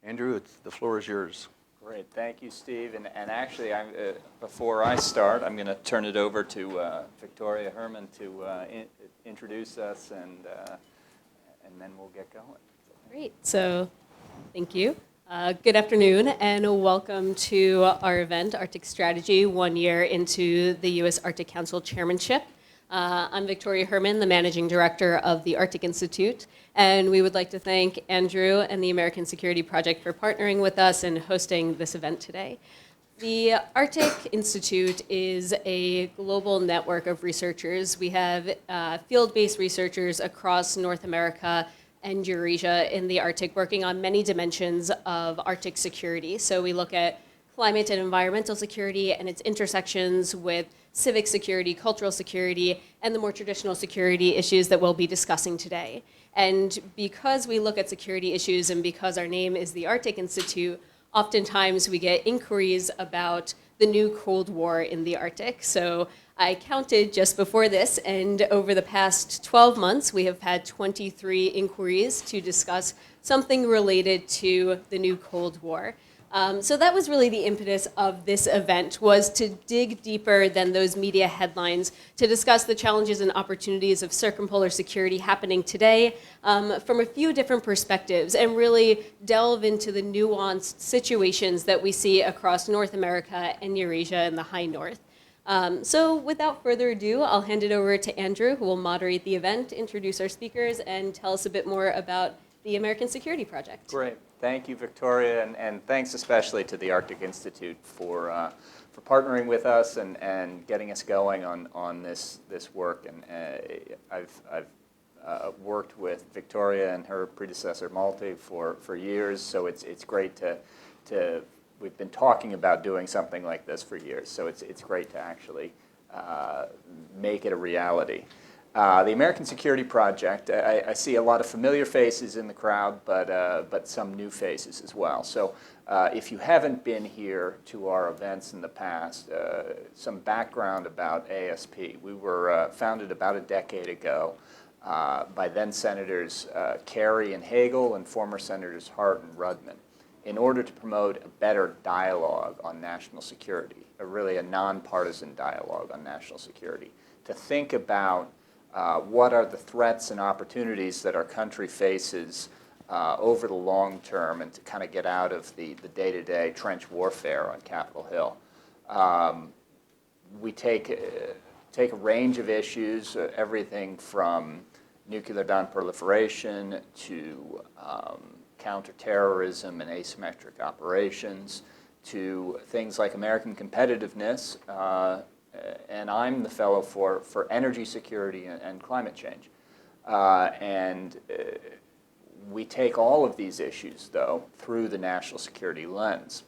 Andrew, the floor is yours. Great, thank you, Steve. And actually, before I start, I'm going to turn it over to Victoria Herman to introduce us, and then we'll get going. Great. So, thank you. Good afternoon, and welcome to our event, Arctic Strategy, 1 year into the U.S. Arctic Council chairmanship. I'm Victoria Herman, the Managing Director of the Arctic Institute, and we would like to thank Andrew and the American Security Project for partnering with us and hosting this event today. The Arctic Institute is a global network of researchers. We have field-based researchers across North America and Eurasia in the Arctic working on many dimensions of Arctic security. So we look at climate and environmental security and its intersections with civic security, cultural security, and the more traditional security issues that we'll be discussing today. And because we look at security issues and because our name is the Arctic Institute, oftentimes we get inquiries about the new Cold War in the Arctic. So I counted just before this, and over the past 12 months, we have had 23 inquiries to discuss something related to the new Cold War. So that was really the impetus of this event, was to dig deeper than those media headlines to discuss the challenges and opportunities of circumpolar security happening today from a few different perspectives, and really delve into the nuanced situations that we see across North America and Eurasia and the High North. So without further ado, I'll hand it over to Andrew, who will moderate the event, introduce our speakers, and tell us a bit more about the American Security Project. Great. Thank you, Victoria, and thanks especially to the Arctic Institute for partnering with us and getting us going on this work. And I've worked with Victoria and her predecessor Malte for years, so it's great to we've been talking about doing something like this for years, so it's great to actually make it a reality. The American Security Project, I see a lot of familiar faces in the crowd, but some new faces as well. So if you haven't been here to our events in the past, some background about ASP. We were founded about a decade ago by then Senators Kerry and Hagel and former Senators Hart and Rudman, in order to promote a better dialogue on national security, really a nonpartisan dialogue on national security, to think about what are the threats and opportunities that our country faces over the long term, and to kind of get out of the day-to-day trench warfare on Capitol Hill. We take a range of issues, everything from nuclear nonproliferation to counterterrorism and asymmetric operations, to things like American competitiveness, and I'm the fellow for energy security and climate change. We take all of these issues, though, through the national security lens.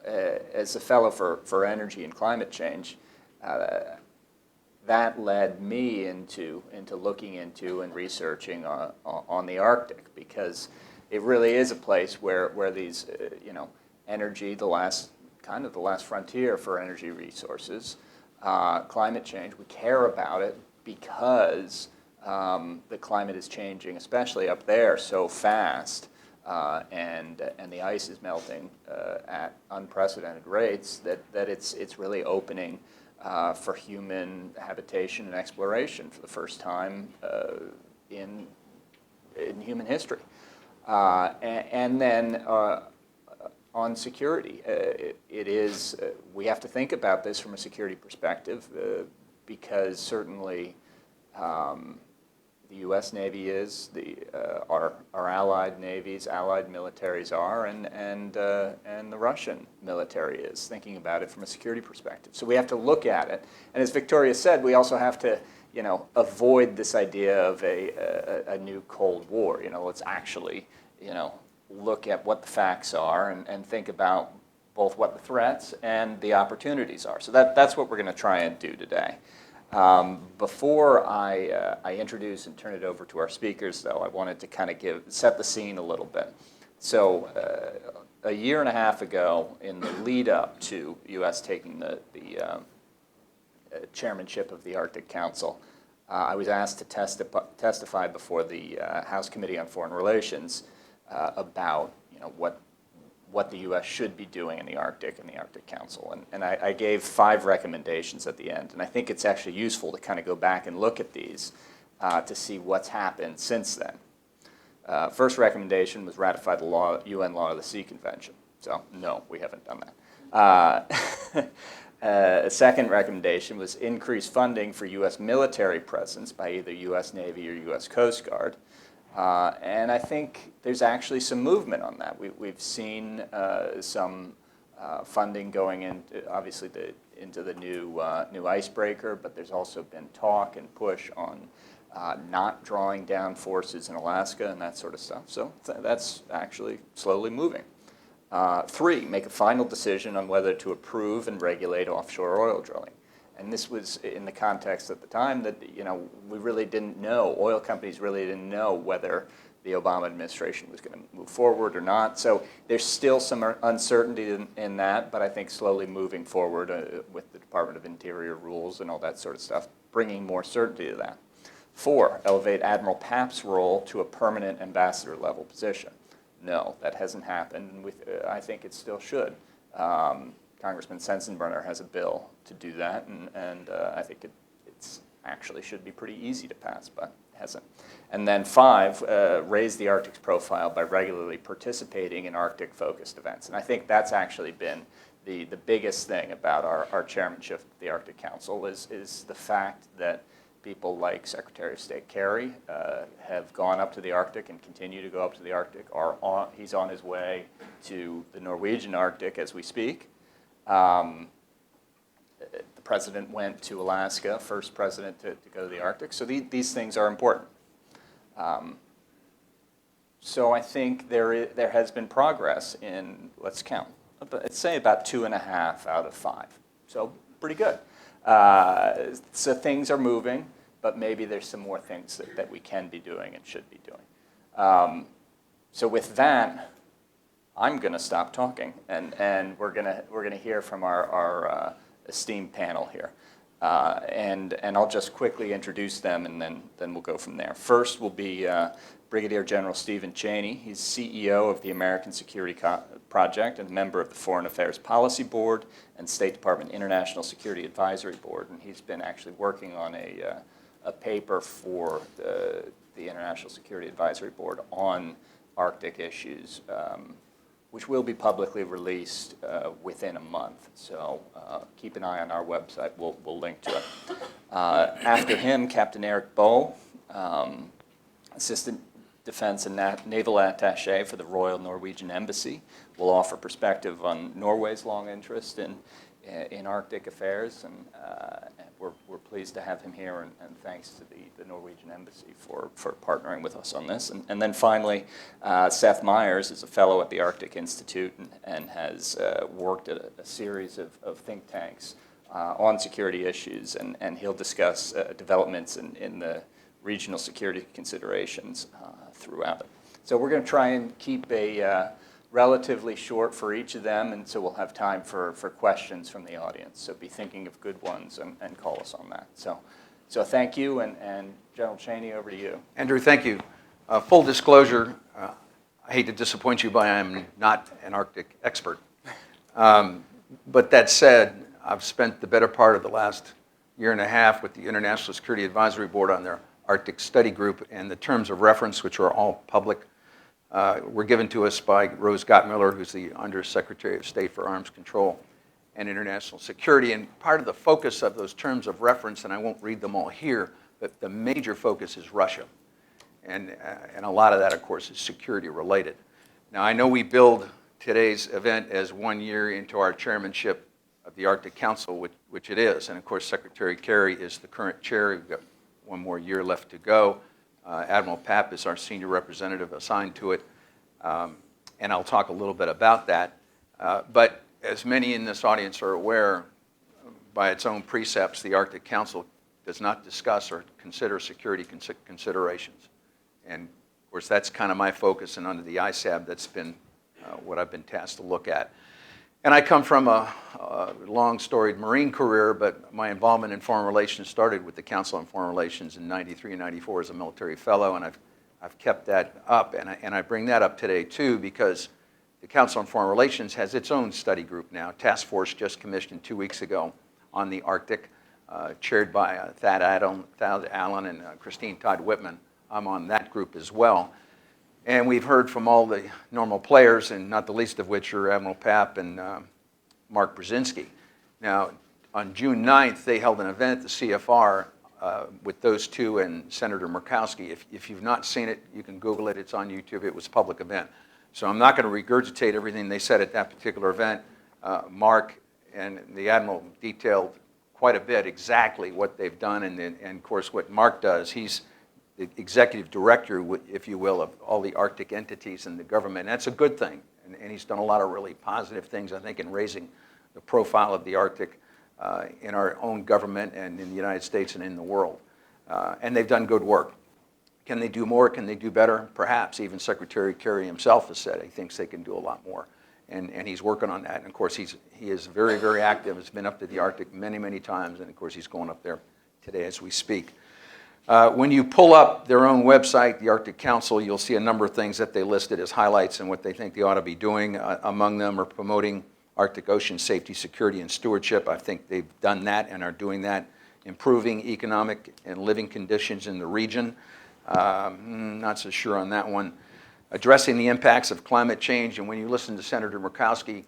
As a fellow for energy and climate change, that led me into looking into and researching on the Arctic, because it really is a place where these, energy, the last frontier for energy resources, climate change, we care about it because the climate is changing, especially up there, so fast, and the ice is melting at unprecedented rates that it's really opening for human habitation and exploration for the first time in human history. And then on security, we have to think about this from a security perspective, because certainly the U.S. Navy is, our allied navies, allied militaries are, and the Russian military is, thinking about it from a security perspective. So we have to look at it, and as Victoria said, we also have to avoid this idea of a new Cold War. Let's actually look at what the facts are and think about both what the threats and the opportunities are. So that's what we're going to try and do today. Before I introduce and turn it over to our speakers, though, I wanted to kind of set the scene a little bit. So a year and a half ago, in the lead up to U.S. taking the chairmanship of the Arctic Council, I was asked to testify before the House Committee on Foreign Relations about what the U.S. should be doing in the Arctic and the Arctic Council. And I gave 5 recommendations at the end, and I think it's actually useful to kind of go back and look at these to see what's happened since then. First recommendation was ratify the UN Law of the Sea Convention. So no, we haven't done that. Second recommendation was increase funding for U.S. military presence by either U.S. Navy or U.S. Coast Guard. And I think there's actually some movement on that. We've seen some funding going obviously into the new icebreaker, but there's also been talk and push on not drawing down forces in Alaska and that sort of stuff. So that's actually slowly moving. 3, make a final decision on whether to approve and regulate offshore oil drilling. And this was in the context at the time that, we really didn't know, oil companies really didn't know whether the Obama administration was going to move forward or not. So there's still some uncertainty in that, but I think slowly moving forward with the Department of Interior rules and all that sort of stuff, bringing more certainty to that. 4, elevate Admiral Papp's role to a permanent ambassador level position. No, that hasn't happened, and I think it still should. Congressman Sensenbrenner has a bill to do that, and I think it's actually should be pretty easy to pass, but it hasn't. And then 5, raise the Arctic's profile by regularly participating in Arctic-focused events. And I think that's actually been the biggest thing about our chairmanship of the Arctic Council is the fact that people like Secretary of State Kerry have gone up to the Arctic and continue to go up to the Arctic. He's on his way to the Norwegian Arctic as we speak. The president went to Alaska, first president to go to the Arctic. So these things are important. So I think there has been progress in, let's count, let's say about 2.5 out of 5. So pretty good. So things are moving, but maybe there's some more things that we can be doing and should be doing. So with that, I'm going to stop talking, and we're gonna hear from our esteemed panel here, and I'll just quickly introduce them, and then we'll go from there. First will be Brigadier General Stephen Cheney. He's CEO of the American Security Project and a member of the Foreign Affairs Policy Board and State Department International Security Advisory Board, and he's been actually working on a paper for the International Security Advisory Board on Arctic issues, which will be publicly released within a month. So keep an eye on our website. We'll link to it. After him, Captain Erik Bøe, Assistant Defense and Naval Attaché for the Royal Norwegian Embassy, will offer perspective on Norway's long interest in Arctic affairs, and we're pleased to have him here, and thanks to the Norwegian Embassy for partnering with us on this. And then finally, Seth Myers is a fellow at the Arctic Institute and has worked at a series of think tanks on security issues, and he'll discuss developments in the regional security considerations throughout it. So we're going to try and keep a relatively short for each of them, and so we'll have time for questions from the audience. So be thinking of good ones and call us on that. So thank you, and General Cheney, over to you. Andrew, thank you. Full disclosure, I hate to disappoint you, but I am not an Arctic expert. But that said, I've spent the better part of the last 1.5 years with the International Security Advisory Board on their Arctic Study Group, and the terms of reference, which are all public, were given to us by Rose Gottmiller, who's the Undersecretary of State for Arms Control and International Security. And part of the focus of those terms of reference, and I won't read them all here, but the major focus is Russia. And a lot of that, of course, is security related. Now, I know we build today's event as 1 year into our chairmanship of the Arctic Council, which it is. And of course, Secretary Kerry is the current chair. We've got 1 more year left to go. Admiral Papp is our senior representative assigned to it, and I'll talk a little bit about that. But as many in this audience are aware, by its own precepts, the Arctic Council does not discuss or consider security considerations. And of course, that's kind of my focus, and under the ISAB, that's been what I've been tasked to look at. And I come from a long storied Marine career, but my involvement in foreign relations started with the Council on Foreign Relations in '93 and '94 as a military fellow, and I've kept that up. And I bring that up today too because the Council on Foreign Relations has its own study group now. Task force just commissioned 2 weeks ago on the Arctic, chaired by Thad Allen and Christine Todd Whitman. I'm on that group as well. And we've heard from all the normal players, and not the least of which are Admiral Papp and Mark Brzezinski. Now, on June 9th, they held an event at the CFR with those two and Senator Murkowski. If you've not seen it, you can Google it. It's on YouTube. It was a public event. So I'm not going to regurgitate everything they said at that particular event. Mark and the Admiral detailed quite a bit exactly what they've done, and of course what Mark does. He's the executive director, if you will, of all the Arctic entities in the government. And that's a good thing, and he's done a lot of really positive things, I think, in raising the profile of the Arctic in our own government and in the United States and in the world. And they've done good work. Can they do more? Can they do better? Perhaps. Even Secretary Kerry himself has said he thinks they can do a lot more. And he's working on that. And of course, he is very, very active. He's been up to the Arctic many, many times. And of course, he's going up there today as we speak. When you pull up their own website, the Arctic Council, you'll see a number of things that they listed as highlights and what they think they ought to be doing. Among them are promoting Arctic ocean safety, security, and stewardship. I think they've done that and are doing that. Improving economic and living conditions in the region. Not so sure on that one. Addressing the impacts of climate change, and when you listen to Senator Murkowski,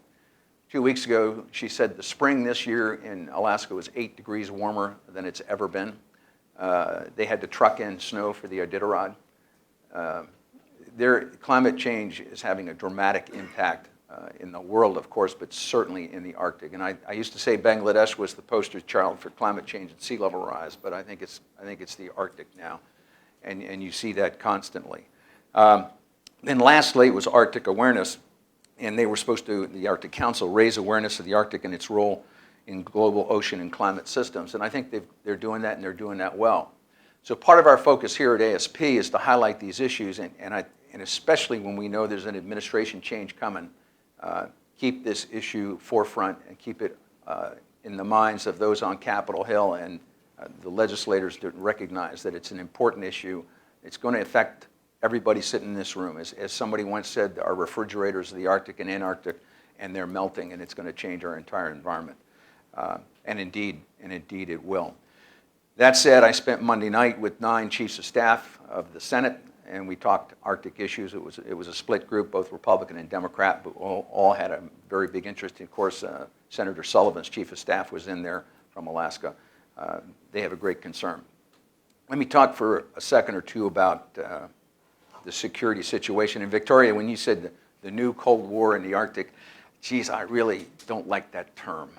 2 weeks ago, she said the spring this year in Alaska was 8 degrees warmer than it's ever been. They had to truck in snow for the Iditarod. Their climate change is having a dramatic impact in the world, of course, but certainly in the Arctic. And I used to say Bangladesh was the poster child for climate change and sea level rise, but I think it's the Arctic now. And you see that constantly. Then lastly, it was Arctic awareness, and they were supposed to, the Arctic Council, raise awareness of the Arctic and its role in global ocean and climate systems, and I think they're doing that, and they're doing that well. So part of our focus here at ASP is to highlight these issues, and especially when we know there's an administration change coming, keep this issue forefront and keep it in the minds of those on Capitol Hill and the legislators to recognize that it's an important issue. It's going to affect everybody sitting in this room. As somebody once said, our refrigerators are the Arctic and Antarctic, and they're melting, and it's going to change our entire environment. And indeed it will. That said, I spent Monday night with 9 chiefs of staff of the Senate, and we talked Arctic issues. It was a split group, both Republican and Democrat, but all had a very big interest. Of course, Senator Sullivan's chief of staff was in there from Alaska. They have a great concern. Let me talk for a second or two about the security situation. And Victoria, when you said the new Cold War in the Arctic, geez, I really don't like that term.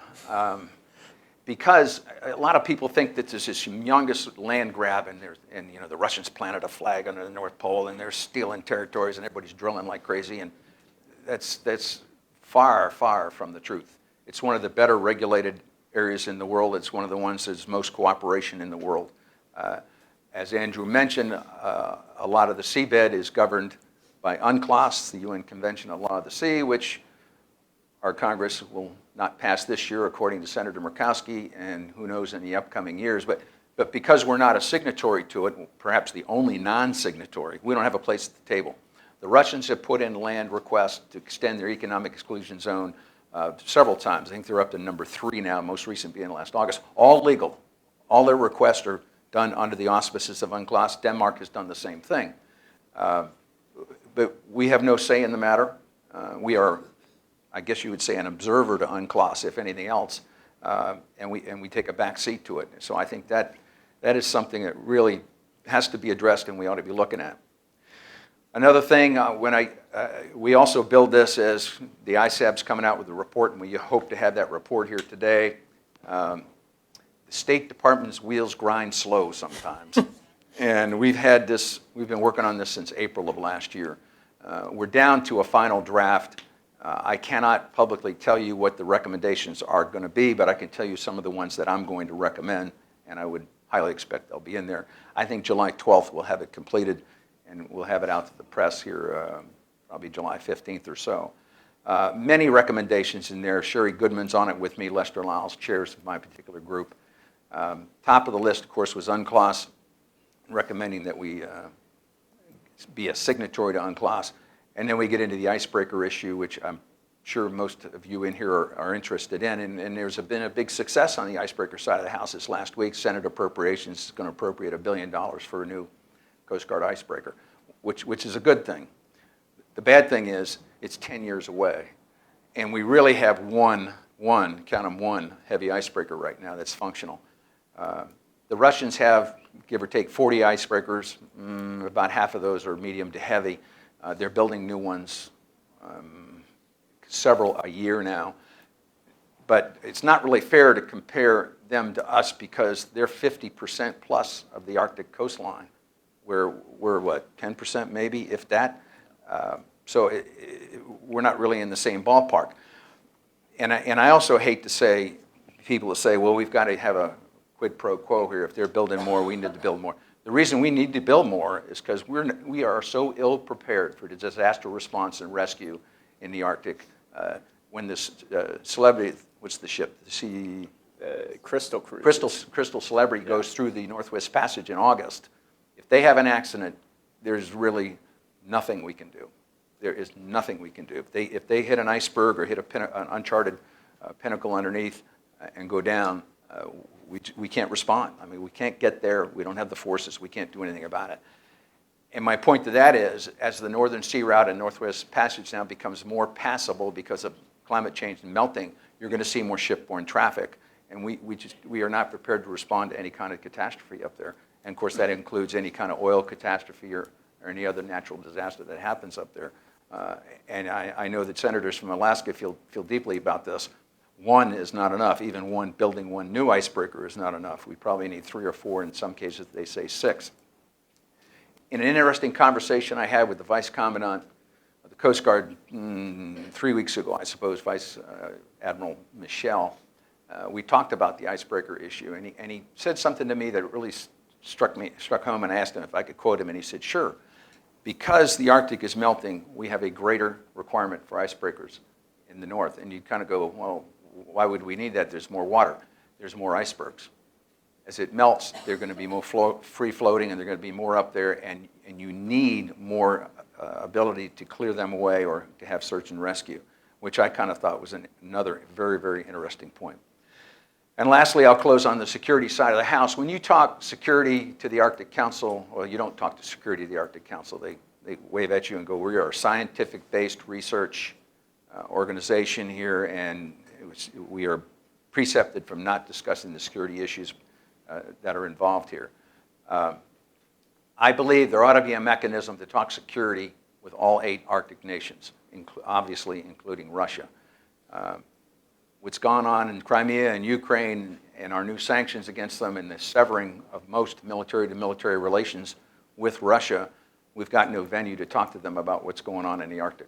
Because a lot of people think that there's this humongous land grab, and the Russians planted a flag under the North Pole, and they're stealing territories, and everybody's drilling like crazy, and that's far, far from the truth. It's one of the better regulated areas in the world. It's one of the ones that's most cooperation in the world. As Andrew mentioned, a lot of the seabed is governed by UNCLOS, the UN Convention on Law of the Sea, which our Congress will not pass this year, according to Senator Murkowski, and who knows in the upcoming years. But because we're not a signatory to it, perhaps the only non-signatory, we don't have a place at the table. The Russians have put in land requests to extend their economic exclusion zone several times. I think they're up to number 3 now, most recent being last August. All legal. All their requests are done under the auspices of UNCLOS. Denmark has done the same thing. But we have no say in the matter. We are, I guess you would say, an observer to UNCLOS, if anything else, and we take a back seat to it. So I think that is something that really has to be addressed, and we ought to be looking at. Another thing, we also build this as the ISAB's coming out with a report, and we hope to have that report here today. The State Department's wheels grind slow sometimes, and we've been working on this since April of last year. We're down to a final draft. I cannot publicly tell you what the recommendations are going to be, but I can tell you some of the ones that I'm going to recommend, and I would highly expect they'll be in there. I think July 12th we'll have it completed, and we'll have it out to the press here probably July 15th or so. Many recommendations in there. Sherry Goodman's on it with me. Lester Lyles chairs my particular group. Top of the list, of course, was UNCLOS, recommending that we be a signatory to UNCLOS. And then we get into the icebreaker issue, which I'm sure most of you in here are interested in. And there's been a big success on the icebreaker side of the House this last week. Senate Appropriations is going to appropriate $1 billion for a new Coast Guard icebreaker, which is a good thing. The bad thing is it's 10 years away. And we really have one, count them, one heavy icebreaker right now that's functional. The Russians have, give or take, 40 icebreakers. About half of those are medium to heavy. They're building new ones, several a year now. But it's not really fair to compare them to us because they're 50% plus of the Arctic coastline. We're what, 10% maybe, if that? So we're not really in the same ballpark. And I also hate to say, people will say, well, we've got to have a quid pro quo here. If they're building more, we need to build more. The reason we need to build more is because we are so ill prepared for disaster response and rescue in the Arctic. When this Celebrity, what's the ship? The Crystal Cruise. Crystal Celebrity goes through the Northwest Passage in August. If they have an accident, there's really nothing we can do. There is nothing we can do. If they hit an iceberg or hit an uncharted pinnacle underneath and go down, we can't respond. I mean, we can't get there. We don't have the forces. We can't do anything about it. And my point to that is, as the Northern Sea Route and Northwest Passage now becomes more passable because of climate change and melting, you're going to see more shipborne traffic. And we are not prepared to respond to any kind of catastrophe up there. And of course, that includes any kind of oil catastrophe or any other natural disaster that happens up there. And I know that senators from Alaska feel deeply about this. One is not enough. Even building one new icebreaker is not enough. We probably need 3 or 4. In some cases, they say 6. In an interesting conversation I had with the Vice Commandant of the Coast Guard 3 weeks ago, I suppose, Vice Admiral Michel, we talked about the icebreaker issue, and he said something to me that really struck home, and I asked him if I could quote him, and he said, sure. Because the Arctic is melting, we have a greater requirement for icebreakers in the north. And you kind of go, well, why would we need that? There's more water. There's more icebergs. As it melts, they're going to be more free floating, and they're going to be more up there, and you need more ability to clear them away or to have search and rescue, which I kind of thought was another very, very interesting point. And lastly, I'll close on the security side of the house. When you talk security to the Arctic Council, well, you don't talk to security to the Arctic Council. They wave at you and go, we are a scientific-based research organization here, and we are precepted from not discussing the security issues that are involved here. I believe there ought to be a mechanism to talk security with all 8 Arctic nations, obviously including Russia. What's gone on in Crimea and Ukraine and our new sanctions against them and the severing of most military-to-military relations with Russia, we've got no venue to talk to them about what's going on in the Arctic.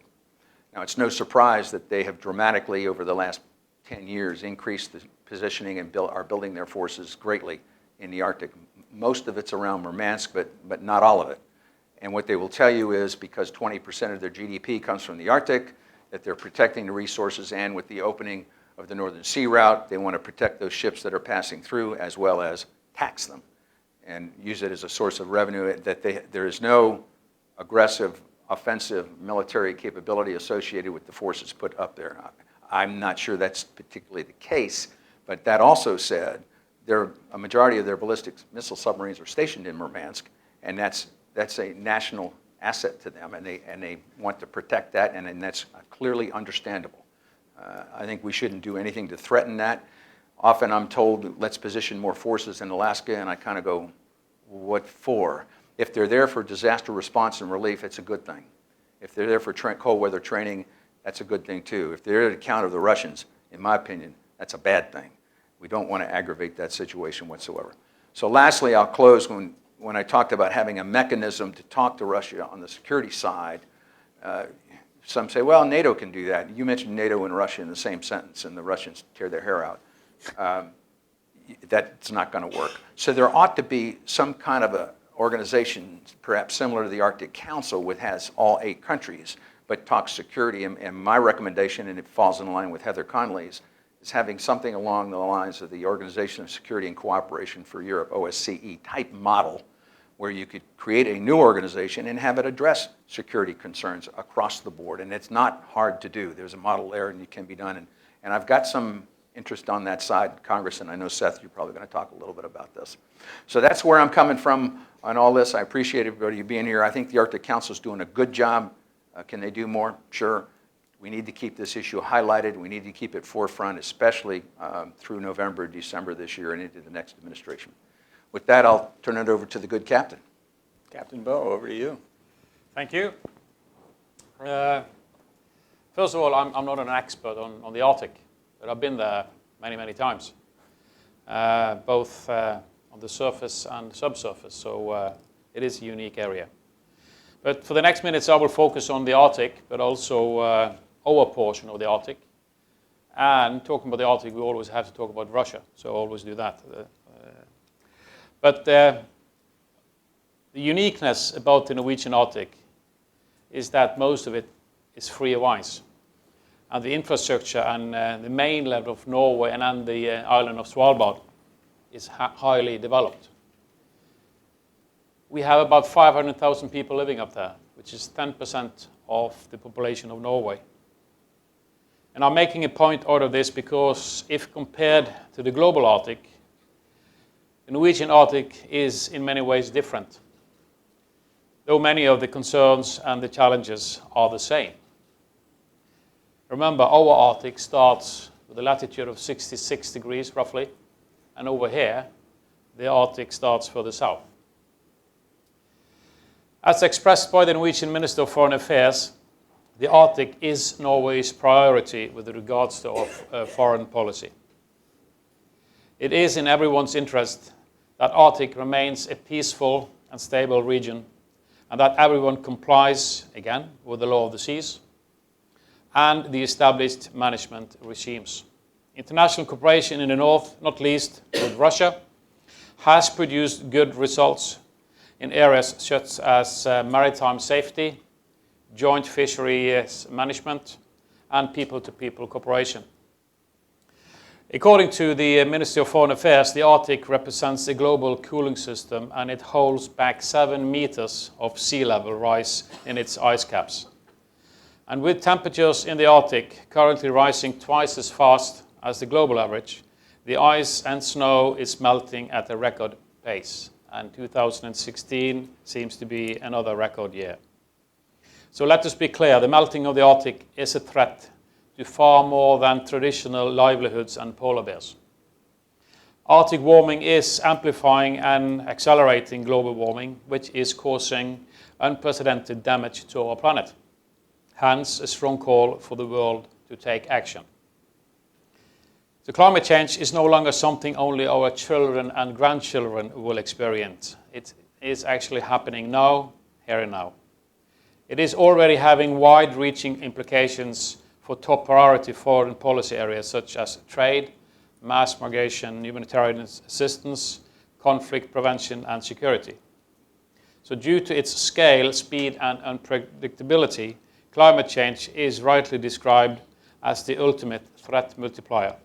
Now, it's no surprise that they have dramatically, over the last 10 years, increased the positioning and are building their forces greatly in the Arctic. Most of it's around Murmansk, but not all of it. And what they will tell you is because 20% of their GDP comes from the Arctic, that they're protecting the resources, and with the opening of the Northern Sea Route, they want to protect those ships that are passing through as well as tax them and use it as a source of revenue, that there is no aggressive, offensive military capability associated with the forces put up there. I'm not sure that's particularly the case, but that also said, a majority of their ballistic missile submarines are stationed in Murmansk, and that's a national asset to them, and they want to protect that, and that's clearly understandable. I think we shouldn't do anything to threaten that. Often I'm told, let's position more forces in Alaska, and I kind of go, what for? If they're there for disaster response and relief, it's a good thing. If they're there for cold weather training, that's a good thing too. If they're there to counter the Russians, in my opinion, that's a bad thing. We don't want to aggravate that situation whatsoever. So lastly, I'll close when I talked about having a mechanism to talk to Russia on the security side. Some say, well, NATO can do that. You mentioned NATO and Russia in the same sentence, and the Russians tear their hair out. That's not going to work. So there ought to be some kind of a organization, perhaps similar to the Arctic Council, which has all 8 countries, but talks security. And my recommendation, and it falls in line with Heather Conley's, is having something along the lines of the Organization of Security and Cooperation for Europe, OSCE, type model, where you could create a new organization and have it address security concerns across the board. And it's not hard to do. There's a model there and it can be done. And I've got some interest on that side, Congress, and I know, Seth, you're probably going to talk a little bit about this. So that's where I'm coming from on all this. I appreciate everybody being here. I think the Arctic Council is doing a good job. Can they do more? Sure. We need to keep this issue highlighted. We need to keep it forefront, especially through November, December this year and into the next administration. With that, I'll turn it over to the good captain. Captain Bøe, over to you. Thank you. First of all, I'm not an expert on the Arctic, but I've been there many, many times, both on the surface and subsurface, so it is a unique area. But for the next minutes, I will focus on the Arctic, but also our portion of the Arctic. And talking about the Arctic, we always have to talk about Russia, so I always do that. But the uniqueness about the Norwegian Arctic is that most of it is free of ice. And the infrastructure and the mainland of Norway and the island of Svalbard is highly developed. We have about 500,000 people living up there, which is 10% of the population of Norway. And I'm making a point out of this because if compared to the global Arctic, the Norwegian Arctic is in many ways different, though many of the concerns and the challenges are the same. Remember, our Arctic starts with a latitude of 66 degrees roughly, and over here, the Arctic starts further south. As expressed by the Norwegian Minister of Foreign Affairs, the Arctic is Norway's priority with regards to foreign policy. It is in everyone's interest that Arctic remains a peaceful and stable region, and that everyone complies, again, with the law of the seas and the established management regimes. International cooperation in the north, not least with Russia, has produced good results in areas such as maritime safety, joint fisheries management, and people-to-people cooperation. According to the Ministry of Foreign Affairs, the Arctic represents a global cooling system and it holds back 7 meters of sea level rise in its ice caps. And with temperatures in the Arctic currently rising twice as fast as the global average, the ice and snow is melting at a record pace. And 2016 seems to be another record year. So let us be clear, the melting of the Arctic is a threat to far more than traditional livelihoods and polar bears. Arctic warming is amplifying and accelerating global warming, which is causing unprecedented damage to our planet. Hence, a strong call for the world to take action. So climate change is no longer something only our children and grandchildren will experience. It is actually happening now, here and now. It is already having wide-reaching implications for top priority foreign policy areas such as trade, mass migration, humanitarian assistance, conflict prevention, and security. So due to its scale, speed, and unpredictability, climate change is rightly described as the ultimate threat multiplier.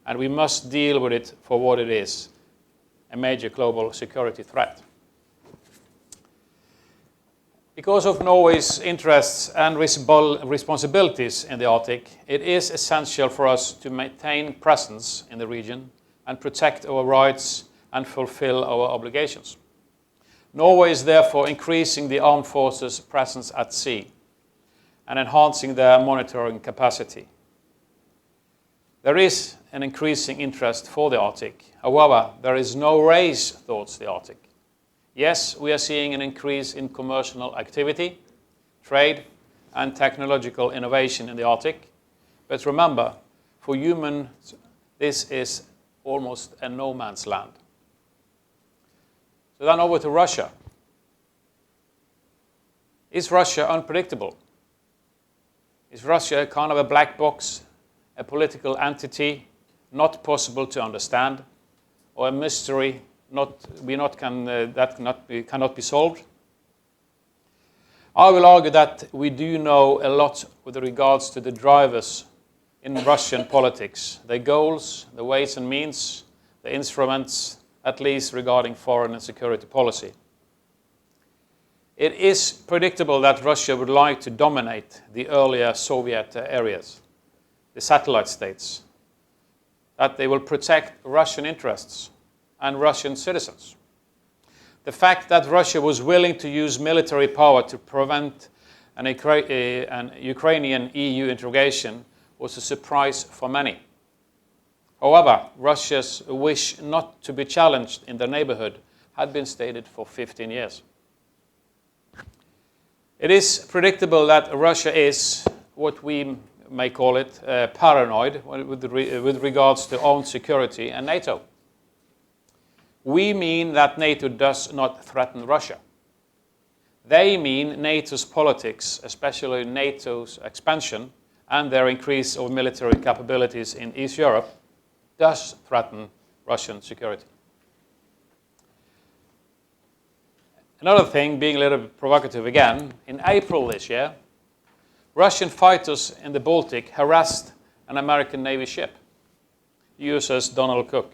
And we must deal with it for what it is, a major global security threat. Because of Norway's interests and responsibilities in the Arctic, it is essential for us to maintain presence in the region and protect our rights and fulfill our obligations. Norway is therefore increasing the armed forces' presence at sea and enhancing their monitoring capacity. There is an increasing interest for the Arctic. However, there is no race towards the Arctic. Yes, we are seeing an increase in commercial activity, trade, and technological innovation in the Arctic. But remember, for humans, this is almost a no man's land. So then over to Russia. Is Russia unpredictable? Is Russia kind of a black box, a political entity not possible to understand, or a mystery cannot be solved? I will argue that we do know a lot with regards to the drivers in Russian politics, their goals, the ways and means, the instruments, at least regarding foreign and security policy. It is predictable that Russia would like to dominate the earlier Soviet areas, the satellite states, that they will protect Russian interests and Russian citizens. The fact that Russia was willing to use military power to prevent an Ukrainian EU integration was a surprise for many. However, Russia's wish not to be challenged in their neighborhood had been stated for 15 years. It is predictable that Russia is, what we may call it, paranoid with regards to own security and NATO. We mean that NATO does not threaten Russia. They mean NATO's politics, especially NATO's expansion and their increase of military capabilities in East Europe, does threaten Russian security. Another thing, being a little bit provocative again, in April this year, Russian fighters in the Baltic harassed an American Navy ship, USS Donald Cook.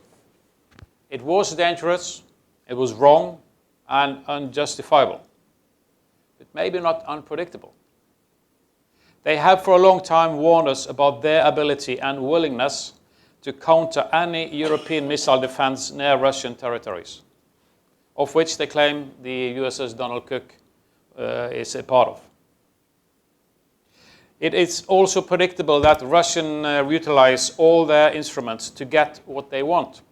It was dangerous, it was wrong and unjustifiable, but maybe not unpredictable. They have for a long time warned us about their ability and willingness to counter any European missile defense near Russian territories, of which they claim the USS Donald Cook is a part of. It is also predictable that Russians utilize all their instruments to get what they want.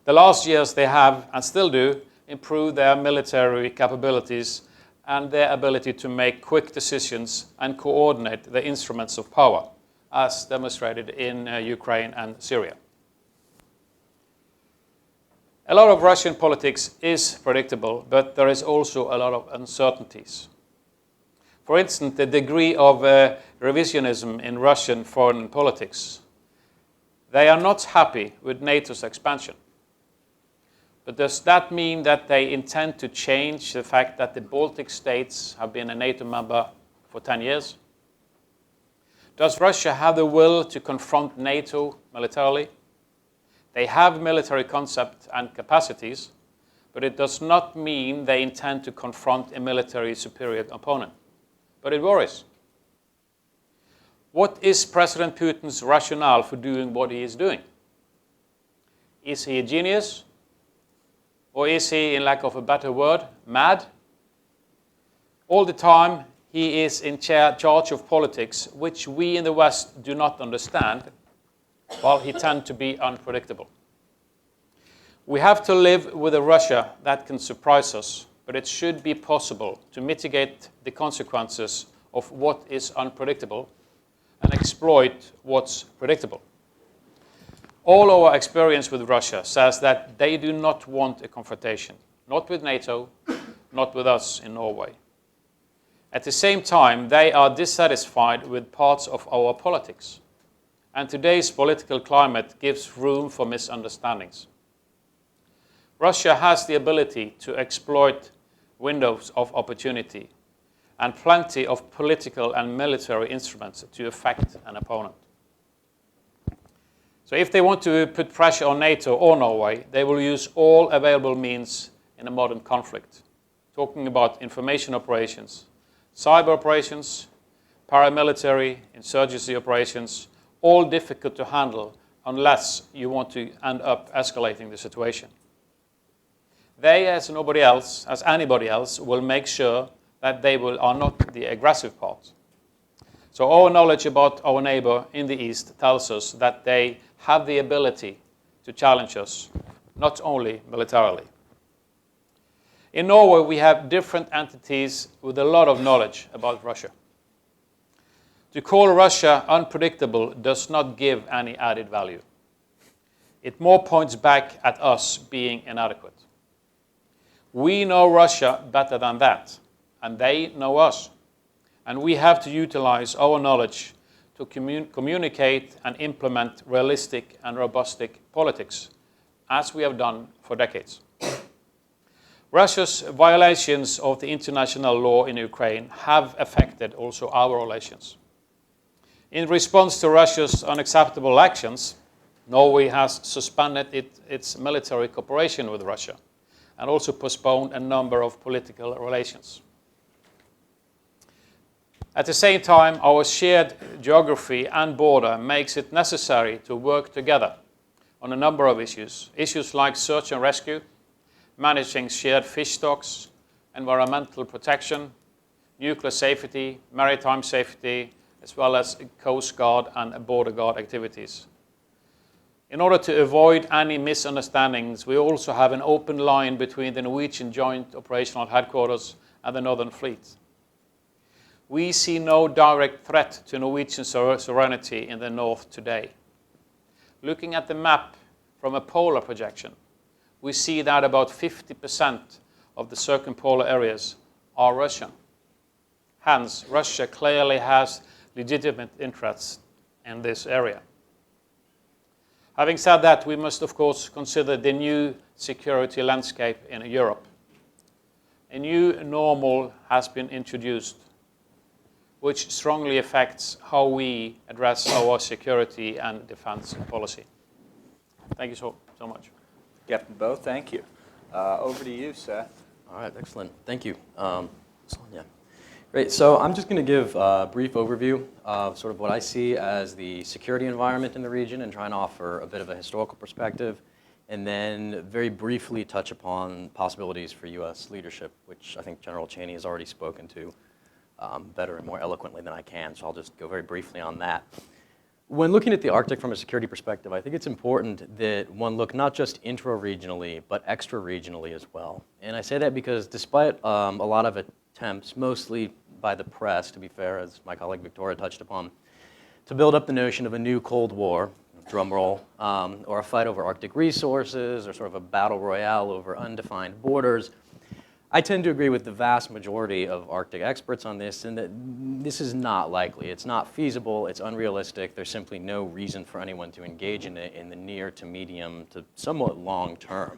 The last years they have, and still do, improved their military capabilities and their ability to make quick decisions and coordinate the instruments of power, as demonstrated in Ukraine and Syria. A lot of Russian politics is predictable, but there is also a lot of uncertainties. For instance, the degree of revisionism in Russian foreign politics. They are not happy with NATO's expansion. But does that mean that they intend to change the fact that the Baltic states have been a NATO member for 10 years? Does Russia have the will to confront NATO militarily? They have military concept and capacities, but it does not mean they intend to confront a military superior opponent. But it worries. What is President Putin's rationale for doing what he is doing? Is he a genius? Or is he, in lack of a better word, mad? All the time he is in charge of politics, which we in the West do not understand, while he tends to be unpredictable. We have to live with a Russia that can surprise us, but it should be possible to mitigate the consequences of what is unpredictable and exploit what's predictable. All our experience with Russia says that they do not want a confrontation, not with NATO, not with us in Norway. At the same time, they are dissatisfied with parts of our politics. And today's political climate gives room for misunderstandings. Russia has the ability to exploit windows of opportunity and plenty of political and military instruments to affect an opponent. So if they want to put pressure on NATO or Norway, they will use all available means in a modern conflict. Talking about information operations, cyber operations, paramilitary, insurgency operations, all difficult to handle unless you want to end up escalating the situation. They, as nobody else, as anybody else, will make sure that they are not the aggressive part. So our knowledge about our neighbor in the East tells us that they have the ability to challenge us, not only militarily. In Norway, we have different entities with a lot of knowledge about Russia. To call Russia unpredictable does not give any added value. It more points back at us being inadequate. We know Russia better than that, and they know us. And we have to utilize our knowledge to communicate and implement realistic and robust politics, as we have done for decades. Russia's violations of the international law in Ukraine have affected also our relations. In response to Russia's unacceptable actions, Norway has suspended its military cooperation with Russia and also postponed a number of political relations. At the same time, our shared geography and border makes it necessary to work together on a number of issues. Issues like search and rescue, managing shared fish stocks, environmental protection, nuclear safety, maritime safety, as well as Coast Guard and Border Guard activities. In order to avoid any misunderstandings, we also have an open line between the Norwegian Joint Operational Headquarters and the Northern Fleet. We see no direct threat to Norwegian sovereignty in the north today. Looking at the map from a polar projection, we see that about 50% of the circumpolar areas are Russian. Hence, Russia clearly has legitimate interests in this area. Having said that, we must of course consider the new security landscape in Europe. A new normal has been introduced, which strongly affects how we address our security and defense policy. Thank you so much. Captain Bøe, thank you. Over to you, Seth. All right, excellent. Thank you. Yeah. Great. So I'm just going to give a brief overview of sort of what I see as the security environment in the region and try and offer a bit of a historical perspective, and then very briefly touch upon possibilities for U.S. leadership, which I think General Cheney has already spoken to better and more eloquently than I can, so I'll just go very briefly on that. When looking at the Arctic from a security perspective, I think it's important that one look not just intra-regionally, but extra-regionally as well. And I say that because despite a lot of attempts, mostly by the press, to be fair, as my colleague Victoria touched upon, to build up the notion of a new Cold War, drum roll, or a fight over Arctic resources, or sort of a battle royale over undefined borders, I tend to agree with the vast majority of Arctic experts on this, and that this is not likely. It's not feasible, it's unrealistic, there's simply no reason for anyone to engage in it in the near to medium to somewhat long term.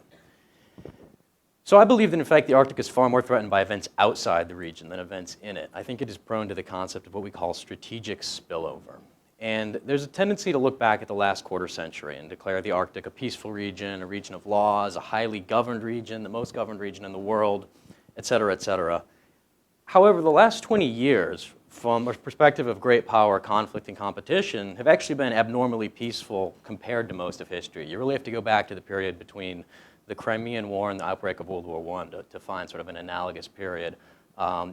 So I believe that in fact the Arctic is far more threatened by events outside the region than events in it. I think it is prone to the concept of what we call strategic spillover. And there's a tendency to look back at the last quarter century and declare the Arctic a peaceful region, a region of laws, a highly governed region, the most governed region in the world, et cetera, et cetera. However, the last 20 years, from a perspective of great power, conflict, and competition, have actually been abnormally peaceful compared to most of history. You really have to go back to the period between the Crimean War and the outbreak of World War I to find sort of an analogous period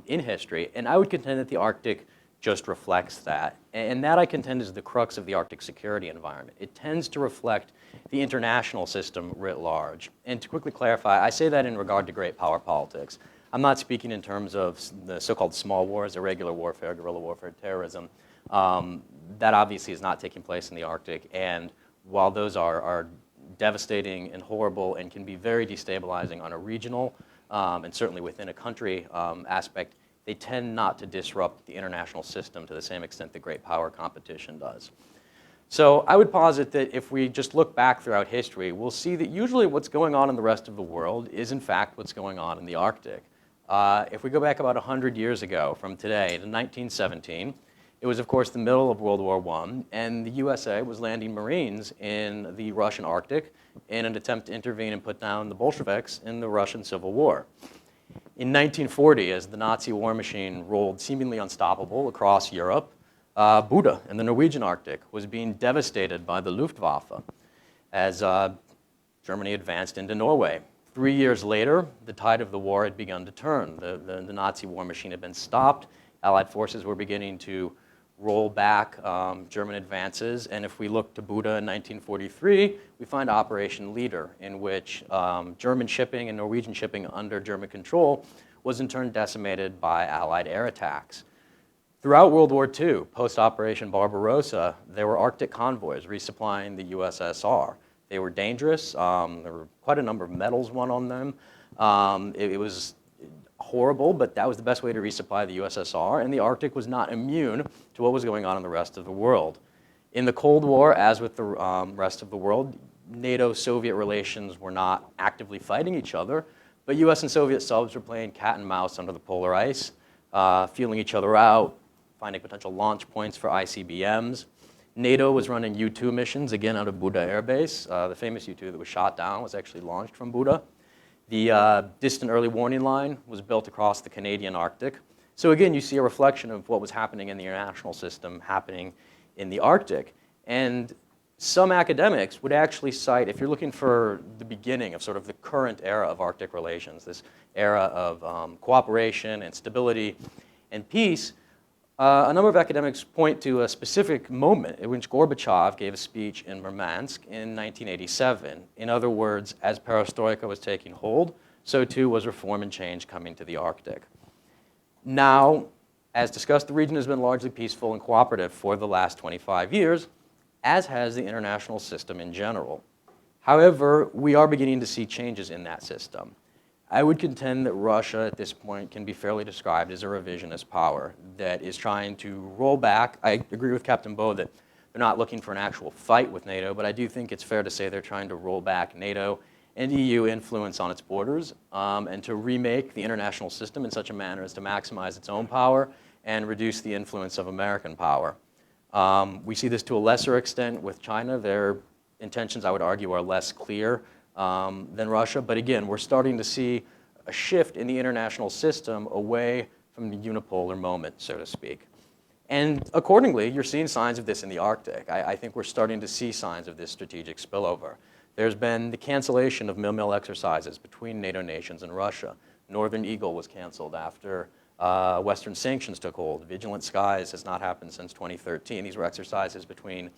in history. And I would contend that the Arctic just reflects that. And that, I contend, is the crux of the Arctic security environment. It tends to reflect the international system writ large. And to quickly clarify, I say that in regard to great power politics. I'm not speaking in terms of the so-called small wars, irregular warfare, guerrilla warfare, terrorism. That obviously is not taking place in the Arctic. And while those are devastating and horrible and can be very destabilizing on a regional and certainly within a country aspect, they tend not to disrupt the international system to the same extent that great power competition does. So I would posit that if we just look back throughout history, we'll see that usually what's going on in the rest of the world is in fact what's going on in the Arctic. If we go back about 100 years ago from today to 1917, it was of course the middle of World War I, and the USA was landing Marines in the Russian Arctic in an attempt to intervene and put down the Bolsheviks in the Russian Civil War. In 1940, as the Nazi war machine rolled seemingly unstoppable across Europe, Bøe in the Norwegian Arctic was being devastated by the Luftwaffe as Germany advanced into Norway. 3 years later, the tide of the war had begun to turn. The Nazi war machine had been stopped. Allied forces were beginning to roll back German advances. And if we look to Bøe in 1943, we find Operation Leader, in which German shipping and Norwegian shipping under German control was in turn decimated by Allied air attacks. Throughout World War II, post-Operation Barbarossa, there were Arctic convoys resupplying the USSR. They were dangerous. There were quite a number of medals won on them. It was horrible, but that was the best way to resupply the USSR, and the Arctic was not immune to what was going on in the rest of the world. In the Cold War, as with the rest of the world, NATO-Soviet relations were not actively fighting each other, but US and Soviet subs were playing cat and mouse under the polar ice, feeling each other out, finding potential launch points for ICBMs. NATO was running U-2 missions, again out of Bøe Air Base. The famous U-2 that was shot down was actually launched from Bøe. The distant early warning line was built across the Canadian Arctic. So again, you see a reflection of what was happening in the international system happening in the Arctic. And some academics would actually cite, if you're looking for the beginning of sort of the current era of Arctic relations, this era of cooperation and stability and peace, a number of academics point to a specific moment in which Gorbachev gave a speech in Murmansk in 1987. In other words, as perestroika was taking hold, so too was reform and change coming to the Arctic. Now, as discussed, the region has been largely peaceful and cooperative for the last 25 years, as has the international system in general. However, we are beginning to see changes in that system. I would contend that Russia at this point can be fairly described as a revisionist power that is trying to roll back. I agree with Captain Bøe that they're not looking for an actual fight with NATO, but I do think it's fair to say they're trying to roll back NATO and EU influence on its borders and to remake the international system in such a manner as to maximize its own power and reduce the influence of American power. We see this to a lesser extent with China. Their intentions, I would argue, are less clear than Russia. But again, we're starting to see a shift in the international system away from the unipolar moment, so to speak. And accordingly, you're seeing signs of this in the Arctic. I think we're starting to see signs of this strategic spillover. There's been the cancellation of mil-mil exercises between NATO nations and Russia. Northern Eagle was canceled after Western sanctions took hold. Vigilant Skies has not happened since 2013. These were exercises between,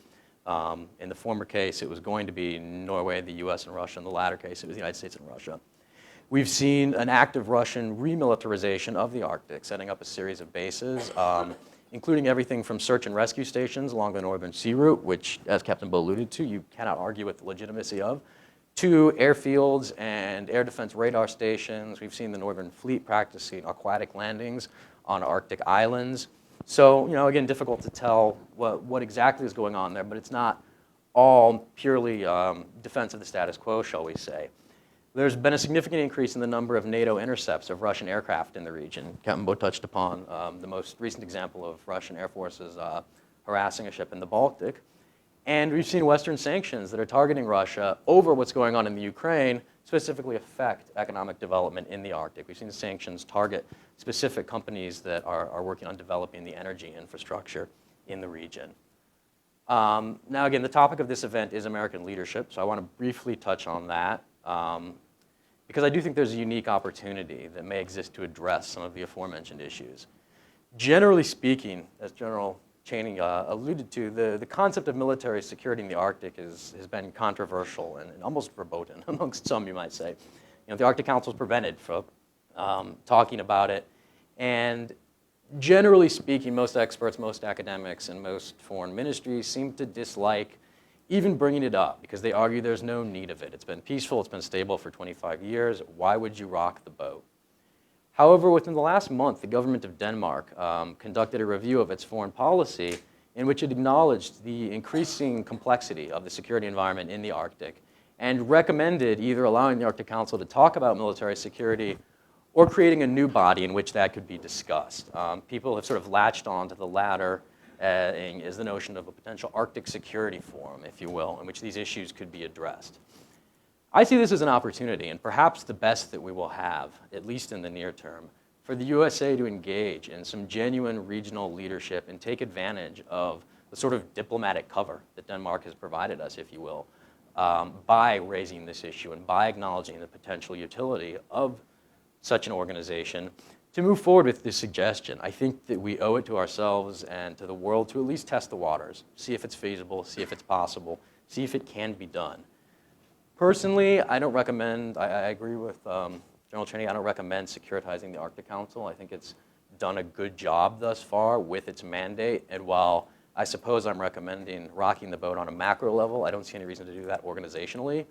in the former case, it was going to be Norway, the US, and Russia. In the latter case, it was the United States and Russia. We've seen an active Russian remilitarization of the Arctic, setting up a series of bases, including everything from search and rescue stations along the Northern Sea Route, which, as Captain Bøe alluded to, you cannot argue with the legitimacy of, to airfields and air defense radar stations. We've seen the Northern Fleet practicing aquatic landings on Arctic islands. So, again, difficult to tell what exactly is going on there, but it's not all purely defense of the status quo, shall we say. There's been a significant increase in the number of NATO intercepts of Russian aircraft in the region. Captain Bøe touched upon the most recent example of Russian air forces harassing a ship in the Baltic. And we've seen Western sanctions that are targeting Russia over what's going on in the Ukraine specifically affect economic development in the Arctic. We've seen the sanctions target specific companies that are working on developing the energy infrastructure in the region. Now, again, the topic of this event is American leadership, so I want to briefly touch on that. Because I do think there's a unique opportunity that may exist to address some of the aforementioned issues. Generally speaking, as General Cheney alluded to, the concept of military security in the Arctic has been controversial and almost verboten amongst some, you might say. The Arctic Council is prevented from talking about it. And generally speaking, most experts, most academics, and most foreign ministries seem to dislike even bringing it up because they argue there's no need of it. It's been peaceful, it's been stable for 25 years. Why would you rock the boat? However, within the last month, the government of Denmark conducted a review of its foreign policy in which it acknowledged the increasing complexity of the security environment in the Arctic and recommended either allowing the Arctic Council to talk about military security or creating a new body in which that could be discussed. People have sort of latched on to the latter is the notion of a potential Arctic Security Forum, if you will, in which these issues could be addressed. I see this as an opportunity, and perhaps the best that we will have, at least in the near term, for the USA to engage in some genuine regional leadership and take advantage of the sort of diplomatic cover that Denmark has provided us, if you will, by raising this issue and by acknowledging the potential utility of such an organization to move forward with this suggestion. I think that we owe it to ourselves and to the world to at least test the waters, see if it's feasible, see if it's possible, see if it can be done. Personally, I don't recommend, I agree with General Cheney, I don't recommend securitizing the Arctic Council. I think it's done a good job thus far with its mandate, and while I suppose I'm recommending rocking the boat on a macro level, I don't see any reason to do that organizationally.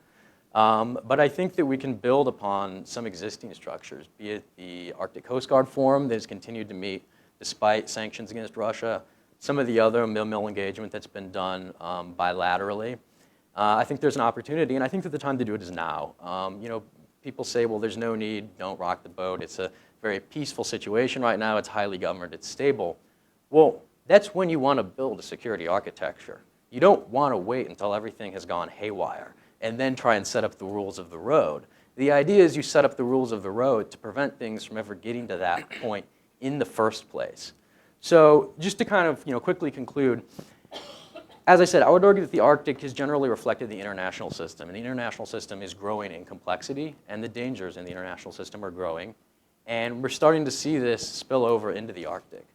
But I think that we can build upon some existing structures, be it the Arctic Coast Guard Forum that has continued to meet despite sanctions against Russia, some of the other mil-mil engagement that's been done bilaterally. I think there's an opportunity, and I think that the time to do it is now. People say, well, there's no need, don't rock the boat. It's a very peaceful situation right now. It's highly governed, it's stable. Well, that's when you want to build a security architecture. You don't want to wait until everything has gone haywire and then try and set up the rules of the road. The idea is you set up the rules of the road to prevent things from ever getting to that point in the first place. So just to kind of quickly conclude, as I said, I would argue that the Arctic has generally reflected the international system, and the international system is growing in complexity, and the dangers in the international system are growing, and we're starting to see this spill over into the Arctic.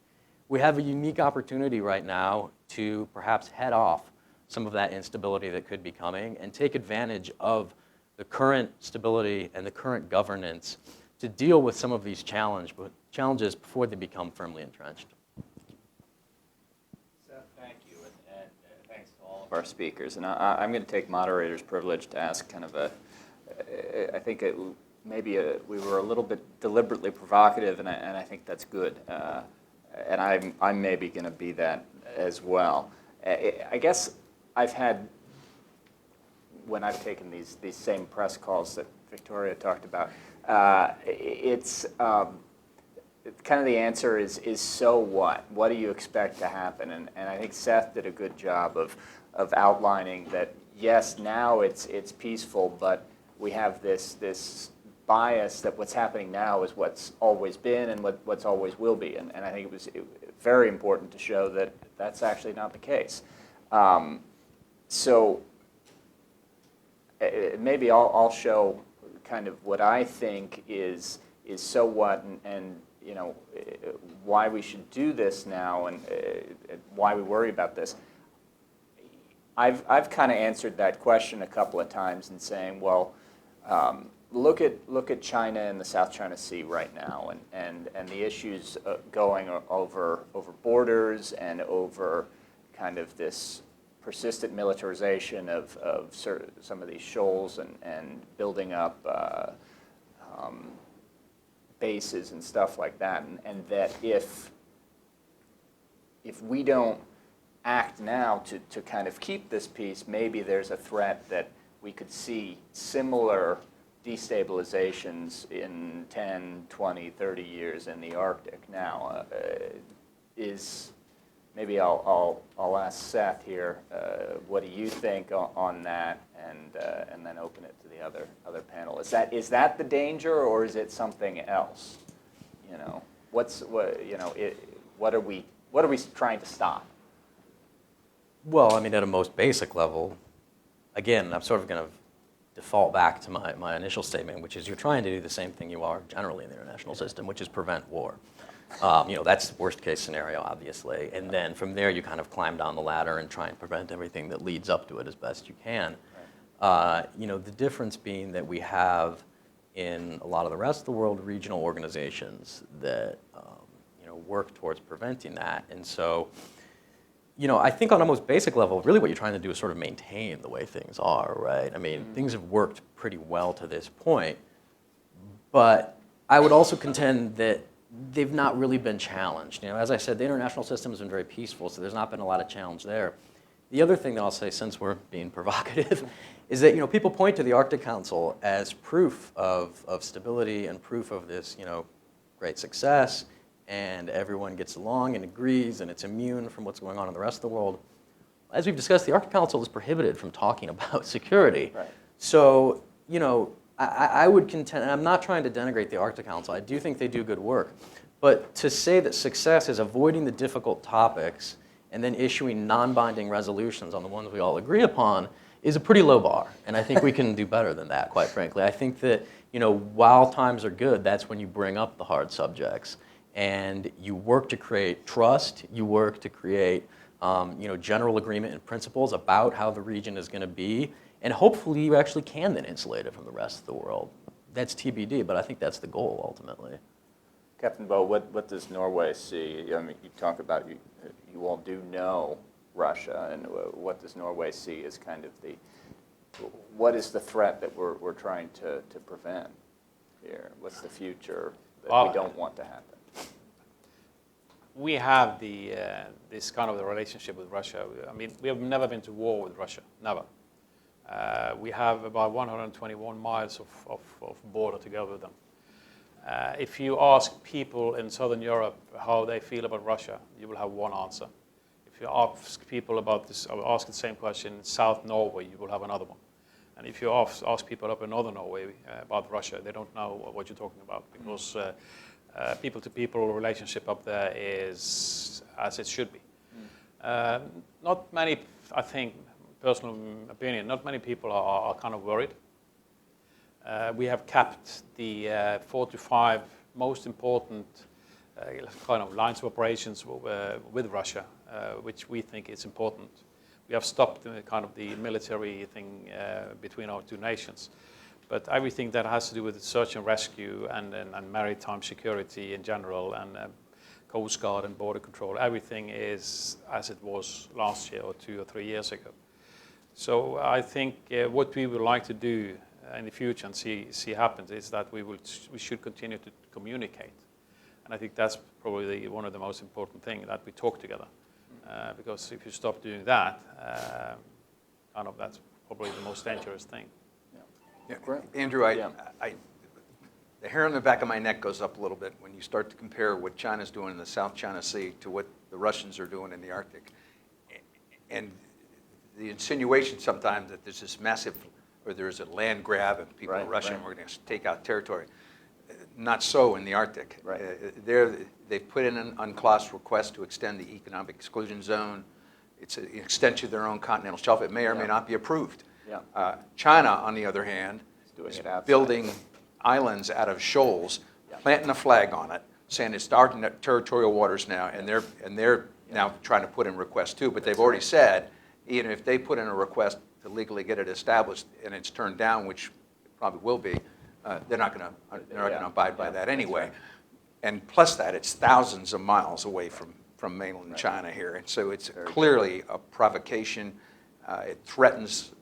We have a unique opportunity right now to perhaps head off some of that instability that could be coming and take advantage of the current stability and the current governance to deal with some of these challenges before they become firmly entrenched. Thank you, and thanks to all of our speakers. And I'm going to take moderator's privilege to ask kind of I think maybe we were a little bit deliberately provocative, and I think that's good. And I'm maybe going to be that as well. I guess I've had, when I've taken these same press calls that Victoria talked about, it's kind of the answer is so what? What do you expect to happen? And I think Seth did a good job of outlining that, yes, now it's peaceful, but we have this bias that what's happening now is what's always been and what's always will be. And I think it was very important to show that that's actually not the case. So maybe I'll show kind of what I think is so what and why we should do this now and why we worry about this. I've kind of answered that question a couple of times in saying, well, look at China and the South China Sea right now and the issues going over borders and over kind of this persistent militarization of some of these shoals and building up bases and stuff like that, and that if we don't act now to kind of keep this peace, maybe there's a threat that we could see similar destabilizations in 10, 20, 30 years in the Arctic. Now, maybe I'll ask Seth here, what do you think on that, and then open it to the other panel. Is that the danger, or is it something else? What are we trying to stop? Well, I mean, at a most basic level, again, I'm sort of going to default back to my initial statement, which is you're trying to do the same thing you are generally in the international system, which is prevent war. That's the worst case scenario, obviously. And then from there, you kind of climb down the ladder and try and prevent everything that leads up to it as best you can. The difference being that we have in a lot of the rest of the world regional organizations that work towards preventing that. And so, I think on a most basic level, really what you're trying to do is sort of maintain the way things are, right? I mean, things have worked pretty well to this point, but I would also contend that they've not really been challenged. As I said, the international system has been very peaceful, so there's not been a lot of challenge there. The other thing that I'll say, since we're being provocative, is that people point to the Arctic Council as proof of stability and proof of this great success, and everyone gets along and agrees, and it's immune from what's going on in the rest of the world. As we've discussed, the Arctic Council is prohibited from talking about security. Right. So, I would contend, and I'm not trying to denigrate the Arctic Council, I do think they do good work, but to say that success is avoiding the difficult topics and then issuing non-binding resolutions on the ones we all agree upon is a pretty low bar, and I think we can do better than that, quite frankly. I think that, while times are good, that's when you bring up the hard subjects, and you work to create trust, you work to create general agreement and principles about how the region is going to be, and hopefully you actually can then insulate it from the rest of the world. That's TBD, but I think that's the goal ultimately. Captain Bøe, what does Norway see? I mean, you talk about you all do know Russia, and what does Norway see as kind of what is the threat that we're trying to prevent here? What's the future that we don't want to happen? We have this kind of the relationship with Russia. I mean, we have never been to war with Russia, never. We have about 121 miles of border together with them. If you ask people in Southern Europe how they feel about Russia, you will have one answer. If you ask people about this, or ask the same question in South Norway, you will have another one. And if you ask people up in Northern Norway about Russia, they don't know what you're talking about, because people-to-people relationship up there is as it should be. Not many, I think, personal opinion, not many people are kind of worried. We have kept the 4 to 5 most important kind of lines of operations with Russia, which we think is important. We have stopped kind of the military thing between our two nations. But everything that has to do with search and rescue and maritime security in general and Coast Guard and border control, everything is as it was last year or 2 or 3 years ago. So I think what we would like to do in the future and see happens is that we should continue to communicate. And I think that's probably one of the most important things, that we talk together. Because if you stop doing that, kind of that's probably the most dangerous thing. Yeah. Great. Andrew, the hair on the back of my neck goes up a little bit when you start to compare what China's doing in the South China Sea to what the Russians are doing in the Arctic. And the insinuation sometimes that there's this massive, or there's a land grab and people are rushing, we're going to take out territory. Not so in the Arctic. Right. They've put in an UNCLOS request to extend the economic exclusion zone. It's an extension of their own continental shelf. It may or may not be approved. Yeah. China, on the other hand, doing is it outside. building islands out of shoals, planting a flag on it, saying it's our territorial waters now, and they're now trying to put in requests too. But they've already said, even if they put in a request to legally get it established and it's turned down, which it probably will be, they're not going to abide by that anyway. Right. And plus that, it's thousands of miles away from mainland China here, and so it's clearly a provocation. It threatens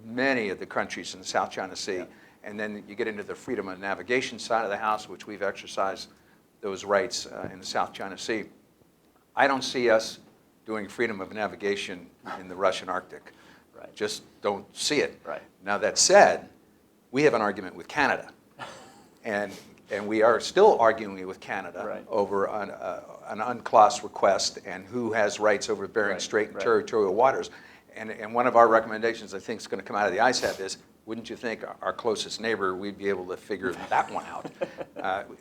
many of the countries in the South China Sea. And then you get into the freedom of navigation side of the house, which we've exercised those rights in the South China Sea. I don't see us doing freedom of navigation in the Russian Arctic. Right. Just don't see it. Right. Now that said, we have an argument with Canada. And we are still arguing with Canada over an UNCLOS request and who has rights over Bering Strait and territorial waters. And one of our recommendations, I think, is going to come out of the ISAB is, wouldn't you think our closest neighbor, we'd be able to figure that one out?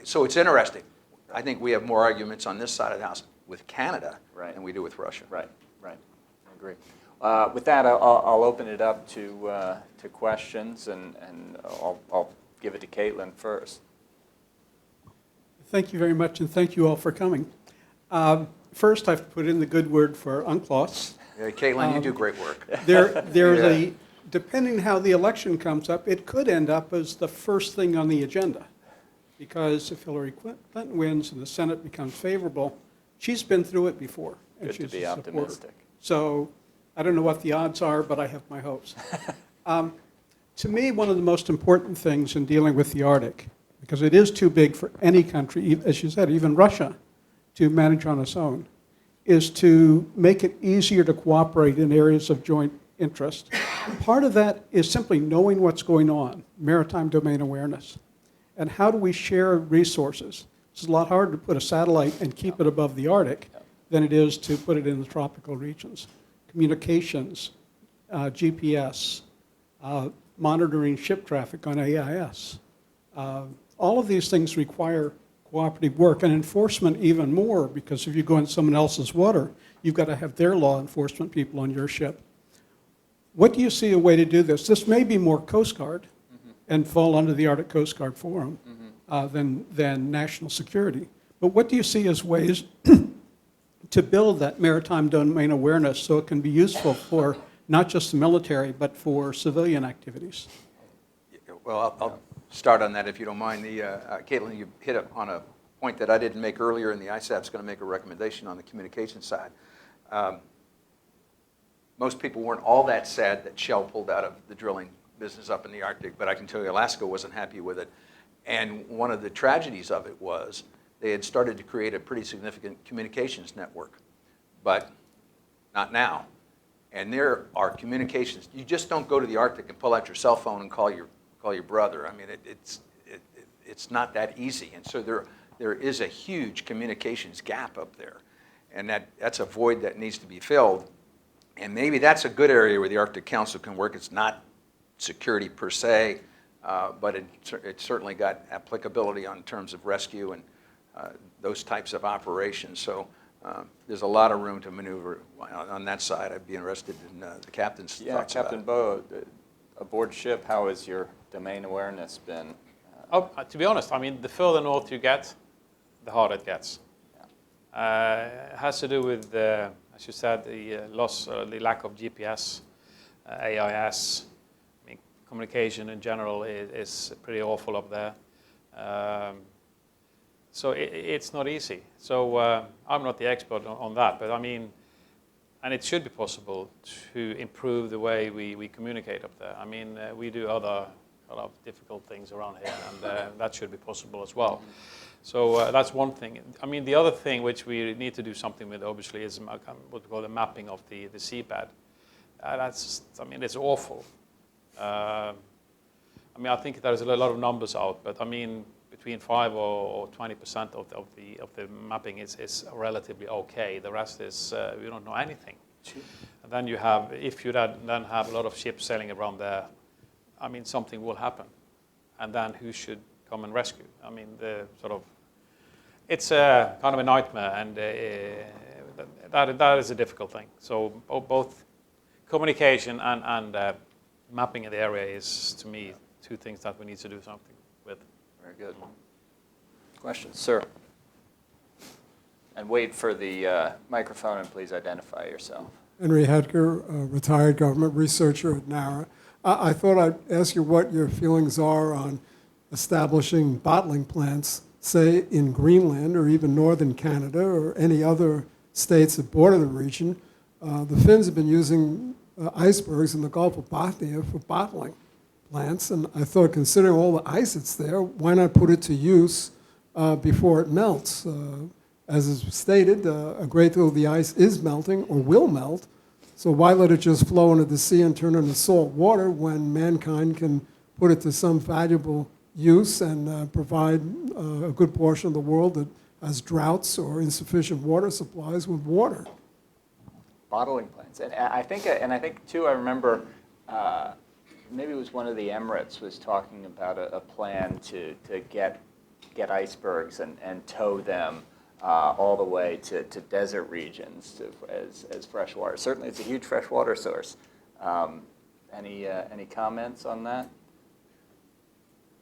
So it's interesting. I think we have more arguments on this side of the house with Canada than we do with Russia. Right. I agree. With that, I'll open it up to questions, and I'll give it to Caitlin first. Thank you very much, and thank you all for coming. First, I've put in the good word for UNCLOS. Yeah, Caitlin, you do great work. There's depending how the election comes up, it could end up as the first thing on the agenda. Because if Hillary Clinton wins and the Senate becomes favorable, she's been through it before. And Good to she's be a supporter. optimistic. So I don't know what the odds are, but I have my hopes. To me, one of the most important things in dealing with the Arctic, because it is too big for any country, as you said, even Russia, to manage on its own, is to make it easier to cooperate in areas of joint interest. Part of that is simply knowing what's going on, maritime domain awareness. And how do we share resources? It's a lot harder to put a satellite and keep it above the Arctic than it is to put it in the tropical regions. Communications, GPS, monitoring ship traffic on AIS. All of these things require cooperative work, and enforcement even more, because if you go in someone else's water, you've got to have their law enforcement people on your ship. What do you see a way to do this? This may be more Coast Guard and fall under the Arctic Coast Guard Forum than national security. But what do you see as ways to build that maritime domain awareness so it can be useful for not just the military, but for civilian activities? Well, I'll start on that if you don't mind. Caitlin, you hit on a point that I didn't make earlier, and the ISAB's going to make a recommendation on the communication side. Most people weren't all that sad that Shell pulled out of the drilling business up in the Arctic, but I can tell you Alaska wasn't happy with it. And one of the tragedies of it was they had started to create a pretty significant communications network, but not now. And there are communications. You just don't go to the Arctic and pull out your cell phone and call your brother. I mean, it's not that easy. And so there is a huge communications gap up there. And that's a void that needs to be filled. And maybe that's a good area where the Arctic Council can work. It's not security per se, but it certainly got applicability on terms of rescue and those types of operations. So there's a lot of room to maneuver on that side. I'd be interested in the captain's thoughts about Captain it. Bøe, aboard ship, how has your domain awareness been? To be honest, I mean, the further north you get, the harder it gets. It has to do with, as you said, the the lack of GPS, AIS. I mean, communication in general is pretty awful up there. So it's not easy. So I'm not the expert on that, but I mean, and it should be possible to improve the way we communicate up there. I mean, we do other kind of difficult things around here, and that should be possible as well. So that's one thing. I mean, the other thing which we need to do something with, obviously, is what we call the mapping of the seabed. I mean, it's awful. I mean, I think there's a lot of numbers out, but I mean, between 5 or 20% of the mapping is relatively okay. The rest is we don't know anything. And then you have, if you then have a lot of ships sailing around there, I mean, something will happen, and then who should come and rescue? I mean, it's a kind of a nightmare, and that is a difficult thing. So both communication and mapping of the area is, to me, two things that we need to do something with. Very good. Questions, sir? And wait for the microphone, and please identify yourself. Henry Hedger, a retired government researcher at NARA. I thought I'd ask you what your feelings are on establishing bottling plants, say in Greenland or even northern Canada or any other states that border the region. The Finns have been using icebergs in the Gulf of Bothnia for bottling plants, and I thought, considering all the ice that's there, why not put it to use before it melts? As is stated, a great deal of the ice is melting or will melt, so why let it just flow into the sea and turn into salt water when mankind can put it to some valuable use and provide a good portion of the world that has droughts or insufficient water supplies with water? Bottling plants, and I think too. I remember maybe it was one of the Emirates was talking about a plan to get icebergs and tow them all the way to desert regions as fresh water. Certainly, it's a huge freshwater source. Any comments on that?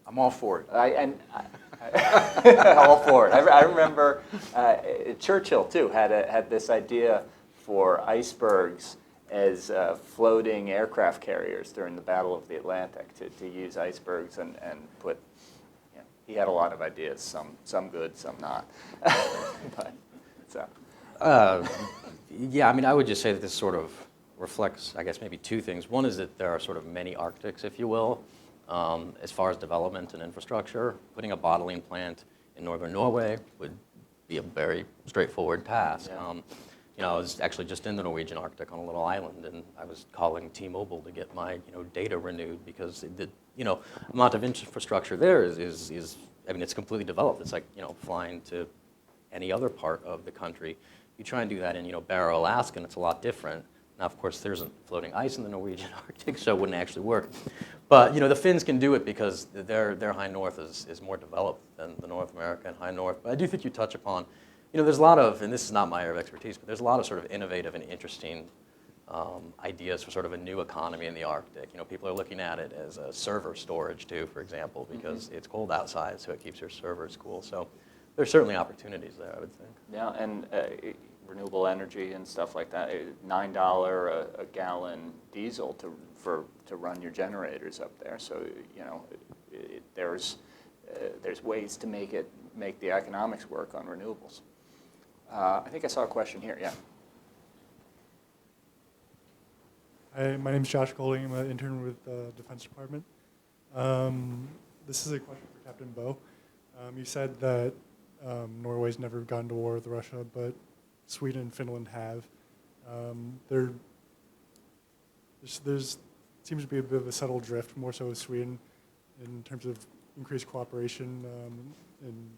I'm all for it. All for it. I remember Churchill too had this idea for icebergs as floating aircraft carriers during the Battle of the Atlantic to use icebergs and put. He had a lot of ideas, some good, some not. But, so. Yeah, I mean, I would just say that this sort of reflects, I guess, maybe two things. One is that there are sort of many Arctics, if you will, as far as development and infrastructure. Putting a bottling plant in northern Norway would be a very straightforward task. Yeah. I was actually just in the Norwegian Arctic on a little island, and I was calling T-Mobile to get my data renewed because the amount of infrastructure there is I mean, it's completely developed. It's like flying to any other part of the country. You try and do that in Barrow, Alaska, and it's a lot different. Now, of course, there isn't floating ice in the Norwegian Arctic, so it wouldn't actually work. But the Finns can do it because their high north is more developed than the North American high north. But I do think you touch upon. There's a lot of, and this is not my area of expertise, but there's a lot of sort of innovative and interesting ideas for sort of a new economy in the Arctic. People are looking at it as a server storage too, for example, because it's cold outside, so it keeps your servers cool. So there's certainly opportunities there, I would think. Yeah, and renewable energy and stuff like that. $9 a gallon diesel to run your generators up there. So there's ways to make the economics work on renewables. I think I saw a question here. Yeah. Hi, my name is Josh Golding. I'm an intern with the Defense Department. This is a question for Captain Bøe. You said that Norway's never gone to war with Russia, but Sweden and Finland have. There seems to be a bit of a subtle drift, more so with Sweden, in terms of increased cooperation in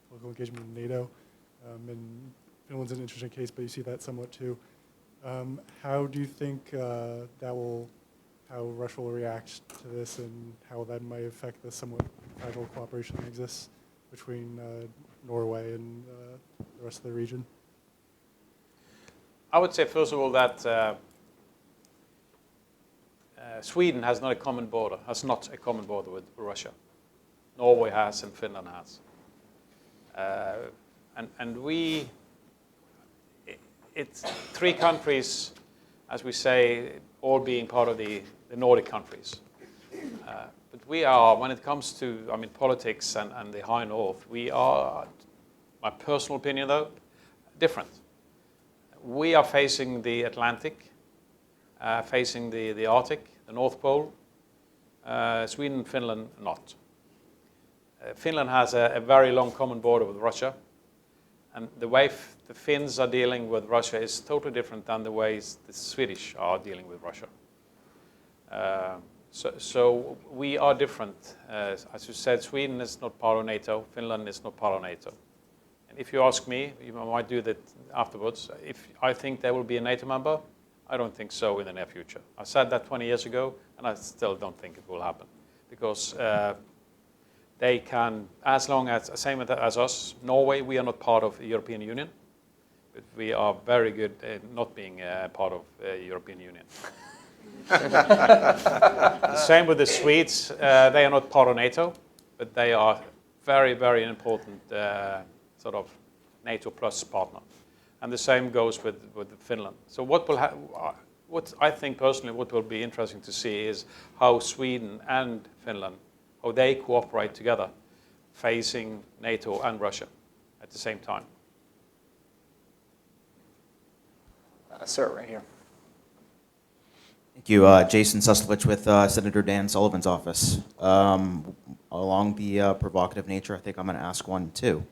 political engagement with NATO. And Finland's an interesting case, but you see that somewhat too. How do you think how Russia will react to this, and how that might affect the somewhat fragile cooperation that exists between Norway and the rest of the region? I would say, first of all, that Sweden has not a common border with Russia. Norway has and Finland has. It's three countries, as we say, all being part of the Nordic countries. But we are, when it comes to, politics and the high north, we are, my personal opinion though, different. We are facing the Atlantic, facing the Arctic, the North Pole. Sweden and Finland not. Finland has a very long common border with Russia, and the way the Finns are dealing with Russia is totally different than the ways the Swedish are dealing with Russia. So we are different. As you said, Sweden is not part of NATO, Finland is not part of NATO. And if you ask me, you might do that afterwards, if I think they will be a NATO member, I don't think so in the near future. I said that 20 years ago, and I still don't think it will happen. Because they can, as long as, same as us, Norway, we are not part of the European Union, but we are very good at not being part of the European Union. Same with the Swedes, they are not part of NATO, but they are very, very important sort of NATO plus partner. And the same goes with Finland. So what I think personally what will be interesting to see is how Sweden and Finland, how they cooperate together, facing NATO and Russia at the same time. Sir, right here. Thank you. Jason Suslowicz with Senator Dan Sullivan's office. Along the provocative nature, I think I'm going to ask one too.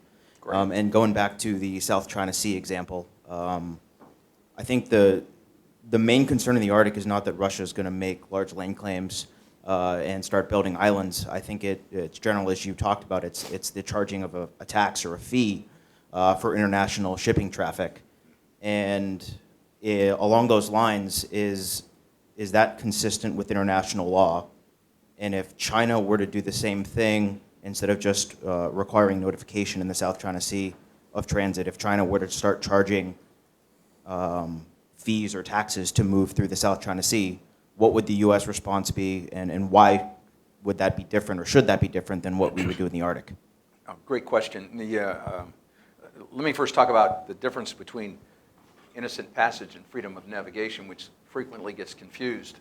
And going back to the South China Sea example, I think the main concern in the Arctic is not that Russia is going to make large land claims and start building islands. I think it's general, as you talked about, it's the charging of a tax or a fee for international shipping traffic. And along those lines, is that consistent with international law? And if China were to do the same thing, instead of just requiring notification in the South China Sea of transit, if China were to start charging fees or taxes to move through the South China Sea, what would the U.S. response be, and why would that be different, or should that be different than what we would do in the Arctic? Oh, great question. Let me first talk about the difference between innocent passage and freedom of navigation, which frequently gets confused.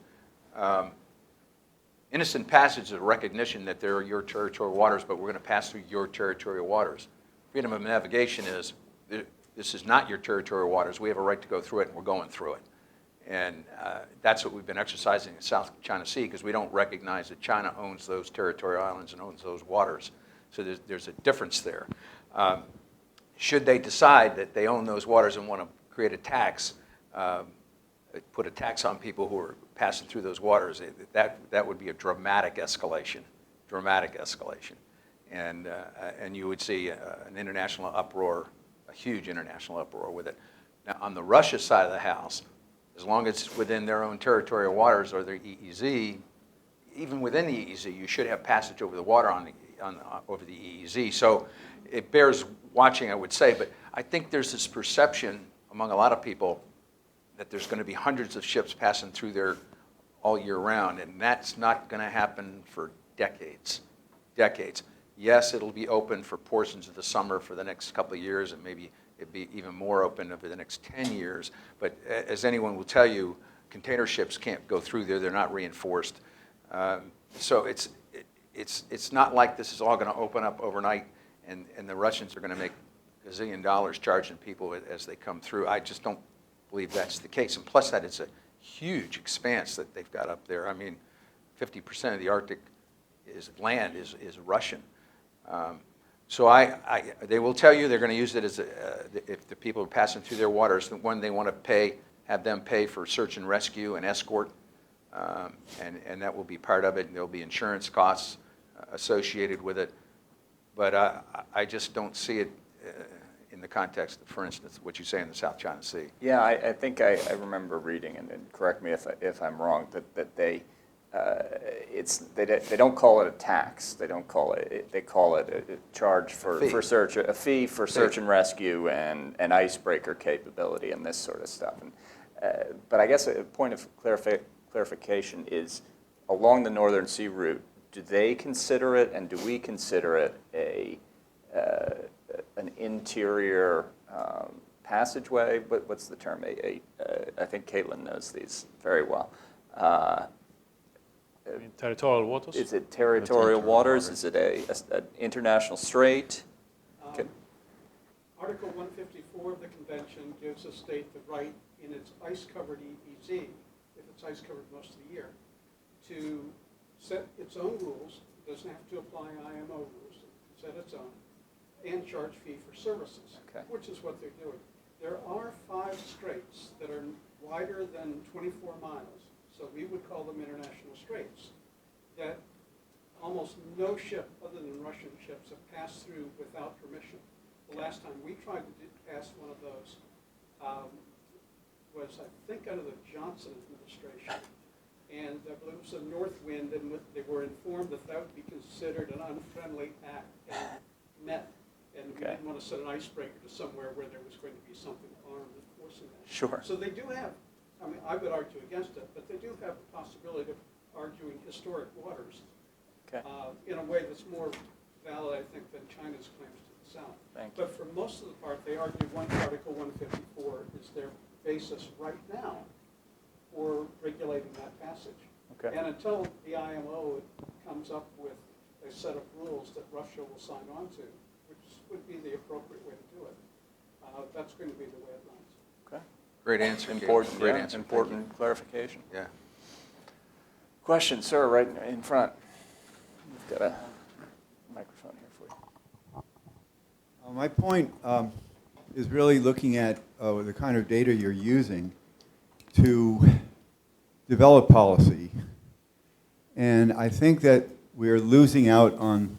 Innocent passage is a recognition that they're your territorial waters, but we're going to pass through your territorial waters. Freedom of navigation is, this is not your territorial waters. We have a right to go through it, and we're going through it. And that's what we've been exercising in the South China Sea, because we don't recognize that China owns those territorial islands and owns those waters. So there's a difference there. Should they decide that they own those waters and want to create a tax, put a tax on people who are passing through those waters, that would be a dramatic escalation, and you would see an international uproar, a huge international uproar with it. Now, on the Russia side of the house, as long as it's within their own territorial waters or their EEZ, even within the EEZ, you should have passage over the water over the EEZ. So it bears watching, I would say, but I think there's this perception among a lot of people that there's going to be hundreds of ships passing through there all year round, and that's not going to happen for decades. Yes, it'll be open for portions of the summer for the next couple of years, and maybe it'd be even more open over the next 10 years. But as anyone will tell you, container ships can't go through there. They're not reinforced. So it's not like this is all going to open up overnight, and the Russians are going to make $1 gazillion charging people as they come through. I just don't believe that's the case. And plus that, it's a huge expanse that they've got up there. I mean, 50% of the Arctic land is Russian. So they will tell you they're going to use it as if the people are passing through their waters, one, they want to have them pay for search and rescue and escort, and that will be part of it, and there'll be insurance costs associated with it. But I just don't see it in the context of, for instance, what you say in the South China Sea. Yeah, I think I remember reading, and correct me if I'm wrong, that they they don't call it a tax. They don't call it. They call it a charge for search, a fee for search and rescue and icebreaker capability and this sort of stuff. And, but I guess a point of clarification is along the Northern Sea route. Do they consider it, and do we consider it an interior passageway? What's the term? I think Caitlin knows these very well. Territorial waters? Is it territorial waters? Is it an international strait? Article 154 of the convention gives a state the right in its ice-covered EEZ, if it's ice-covered most of the year, to set its own rules. It doesn't have to apply IMO rules. It can set its own and charge fee for services, which is what they're doing. There are 5 straits that are wider than 24 miles, so we would call them international straits, that almost no ship other than Russian ships have passed through without permission. The last time we tried to pass one of those was, I think, under the Johnson administration. And I believe it was a north wind, and they were informed that that would be considered an unfriendly act and met. And we didn't want to set an icebreaker to somewhere where there was going to be something armed enforcing that. Sure. So they do have, I mean, I would argue against it, but they do have the possibility of arguing historic waters in a way that's more valid, I think, than China's claims to the south. But for most of the part, they argue Article 154 is their basis right now for regulating that passage. And until the IMO comes up with a set of rules that Russia will sign on to, which would be the appropriate way to do it, that's going to be the way it runs. Great answer. Important. Great answer. Important clarification. Yeah. Question, sir, right in front. We've got a microphone here for you. My point is really looking at the kind of data you're using to develop policy. And I think that we're losing out on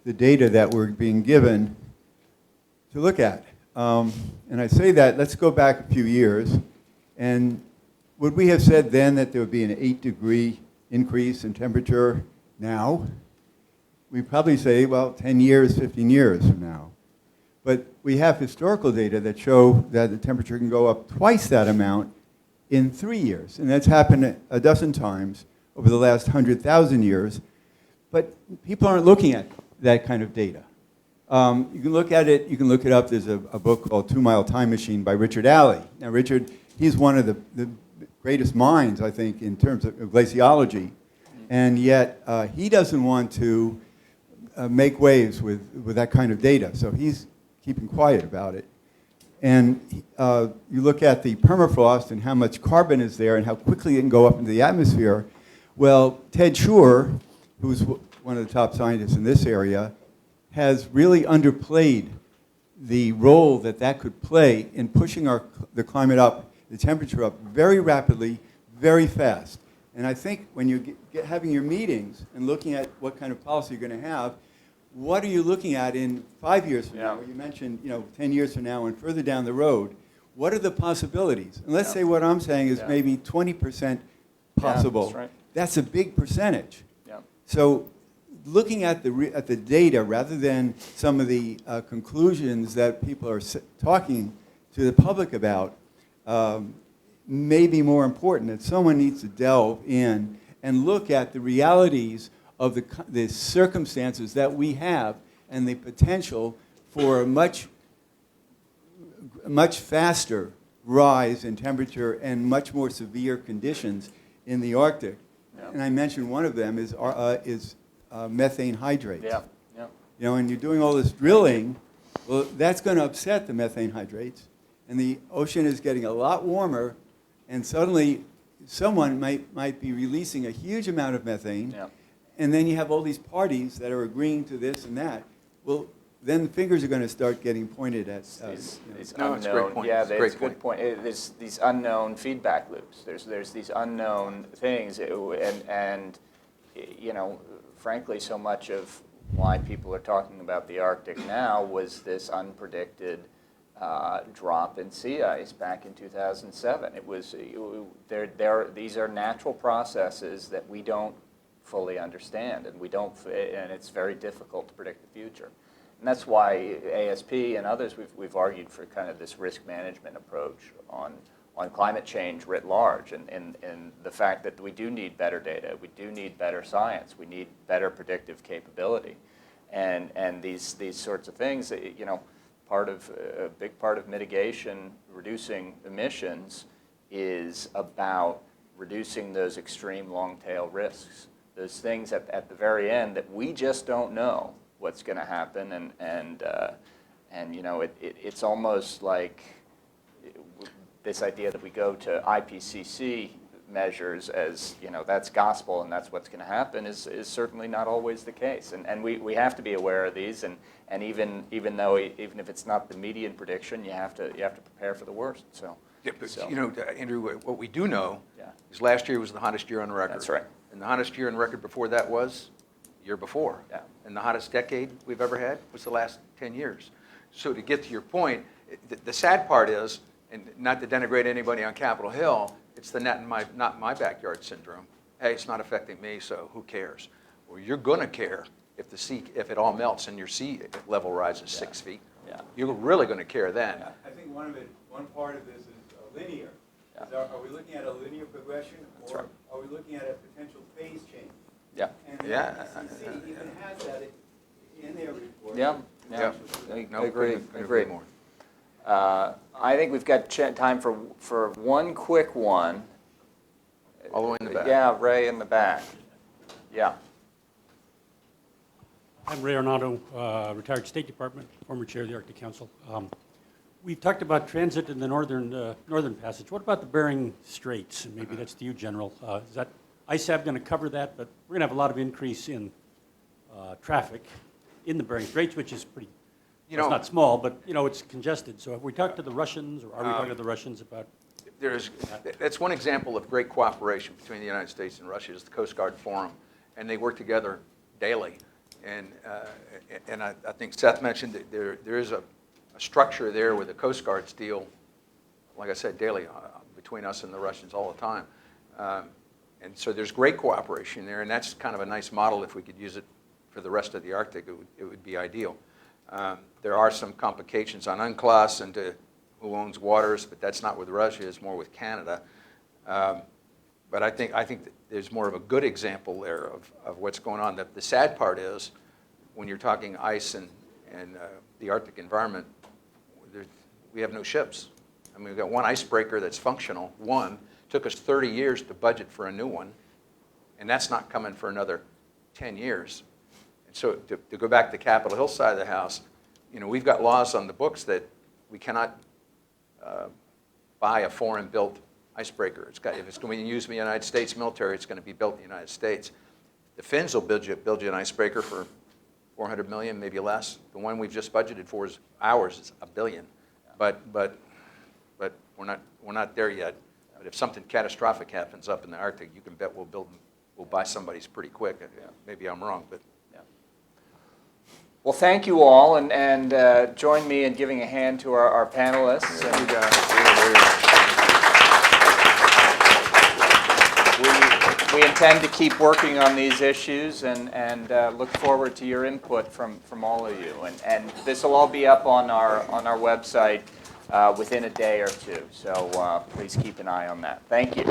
the data that we're being given to look at. And I say that, let's go back a few years. And would we have said then that there would be an 8-degree increase in temperature now? We'd probably say, well, 10 years, 15 years from now. But we have historical data that show that the temperature can go up twice that amount in 3 years. And that's happened a dozen times over the last 100,000 years. But people aren't looking at that kind of data. You can look at it, you can look it up. There's a book called 2 Mile Time Machine by Richard Alley. Now, Richard, he's one of the greatest minds, I think, in terms of glaciology. And yet, he doesn't want to make waves with that kind of data. So he's keeping quiet about it. And you look at the permafrost and how much carbon is there and how quickly it can go up into the atmosphere. Well, Ted Schur, who's one of the top scientists in this area, has really underplayed the role that that could play in pushing the climate up, the temperature up very rapidly, very fast. And I think when you get having your meetings and looking at what kind of policy you're going to have, what are you looking at in 5 years from now? You mentioned, 10 years from now and further down the road. What are the possibilities? And let's say what I'm saying is maybe 20% possible. That's right. That's a big percentage. So looking at the data rather than some of the conclusions that people are talking to the public about may be more important. That someone needs to delve in and look at the realities of the circumstances that we have and the potential for a much faster rise in temperature and much more severe conditions in the Arctic. And I mentioned one of them is methane hydrates. And you're doing all this drilling, well, that's going to upset the methane hydrates. And the ocean is getting a lot warmer, and suddenly someone might be releasing a huge amount of methane, and then you have all these parties that are agreeing to this and that. Well, then the fingers are going to start getting pointed at these No, it's a great point. It's a it's great a good point. There's these unknown feedback loops. There's these unknown things, and frankly, so much of why people are talking about the Arctic now was this unpredicted drop in sea ice back in 2007. It was these are natural processes that we don't fully understand, and and it's very difficult to predict the future. And that's why ASP and others we've argued for kind of this risk management approach on climate change writ large, and the fact that we do need better data, we do need better science, we need better predictive capability, and these sorts of things. A big part of mitigation, reducing emissions, is about reducing those extreme long tail risks, those things at the very end that we just don't know what's going to happen, and it's almost like this idea that we go to IPCC measures as, that's gospel and that's what's going to happen is certainly not always the case. And we have to be aware of these, and even if it's not the median prediction, you have to prepare for the worst. Yeah, but Andrew, what we do know Yeah. is last year was the hottest year on record. That's right. And the hottest year on record before that was the year before. Yeah. And the hottest decade we've ever had was the last 10 years. So to get to your point, the sad part is, and not to denigrate anybody on Capitol Hill, it's the not in my backyard syndrome. Hey, it's not affecting me, so who cares? Well, you're going to care if it all melts and your sea level rises 6 feet. Yeah. You're really going to care then. I think one part of this is linear. Yeah. Are we looking at a linear progression, That's or right. are we looking at a potential phase change? Yeah. And the Yeah. IPCC even has that in their report. Yeah. Yeah. I No, agree. couldn't Agree. more. I think we've got time for one quick one. All the way in the back. Yeah, Ray in the back. Yeah. I'm Ray Arnado, retired State Department, former chair of the Arctic Council. We've talked about transit in the northern passage. What about the Bering Straits? And maybe that's to you, General. Is that ISAB going to cover that? But we're going to have a lot of increase in traffic in the Bering Straits, which is pretty. It's not small, but it's congested. So have we talked to the Russians, or are we talking to the Russians about? That's one example of great cooperation between the United States and Russia, is the Coast Guard Forum, and they work together daily. And I think Seth mentioned that there is a structure there where the Coast Guards deal, like I said, daily between us and the Russians all the time. And so there's great cooperation there, and that's kind of a nice model. If we could use it for the rest of the Arctic, it would be ideal. There are some complications on UNCLOS and who owns waters, but that's not with Russia, it's more with Canada. But I think that there's more of a good example there of what's going on. The sad part is, when you're talking ice and the Arctic environment, we have no ships. I mean, we've got one icebreaker that's functional. One. Took us 30 years to budget for a new one, and that's not coming for another 10 years. And so to go back to Capitol Hill side of the house, we've got laws on the books that we cannot buy a foreign-built icebreaker. If it's going to be used in the United States military, it's going to be built in the United States. The Finns will build you an icebreaker for $400 million, maybe less. The one we've just budgeted for is ours. It's $1 billion. But we're not there yet. But if something catastrophic happens up in the Arctic, you can bet we'll buy somebody's pretty quick. Maybe I'm wrong, but. Well, thank you all, and join me in giving a hand to our panelists. We intend to keep working on these issues, and look forward to your input from all of you. And this will all be up on our website within a day or two. So please keep an eye on that. Thank you.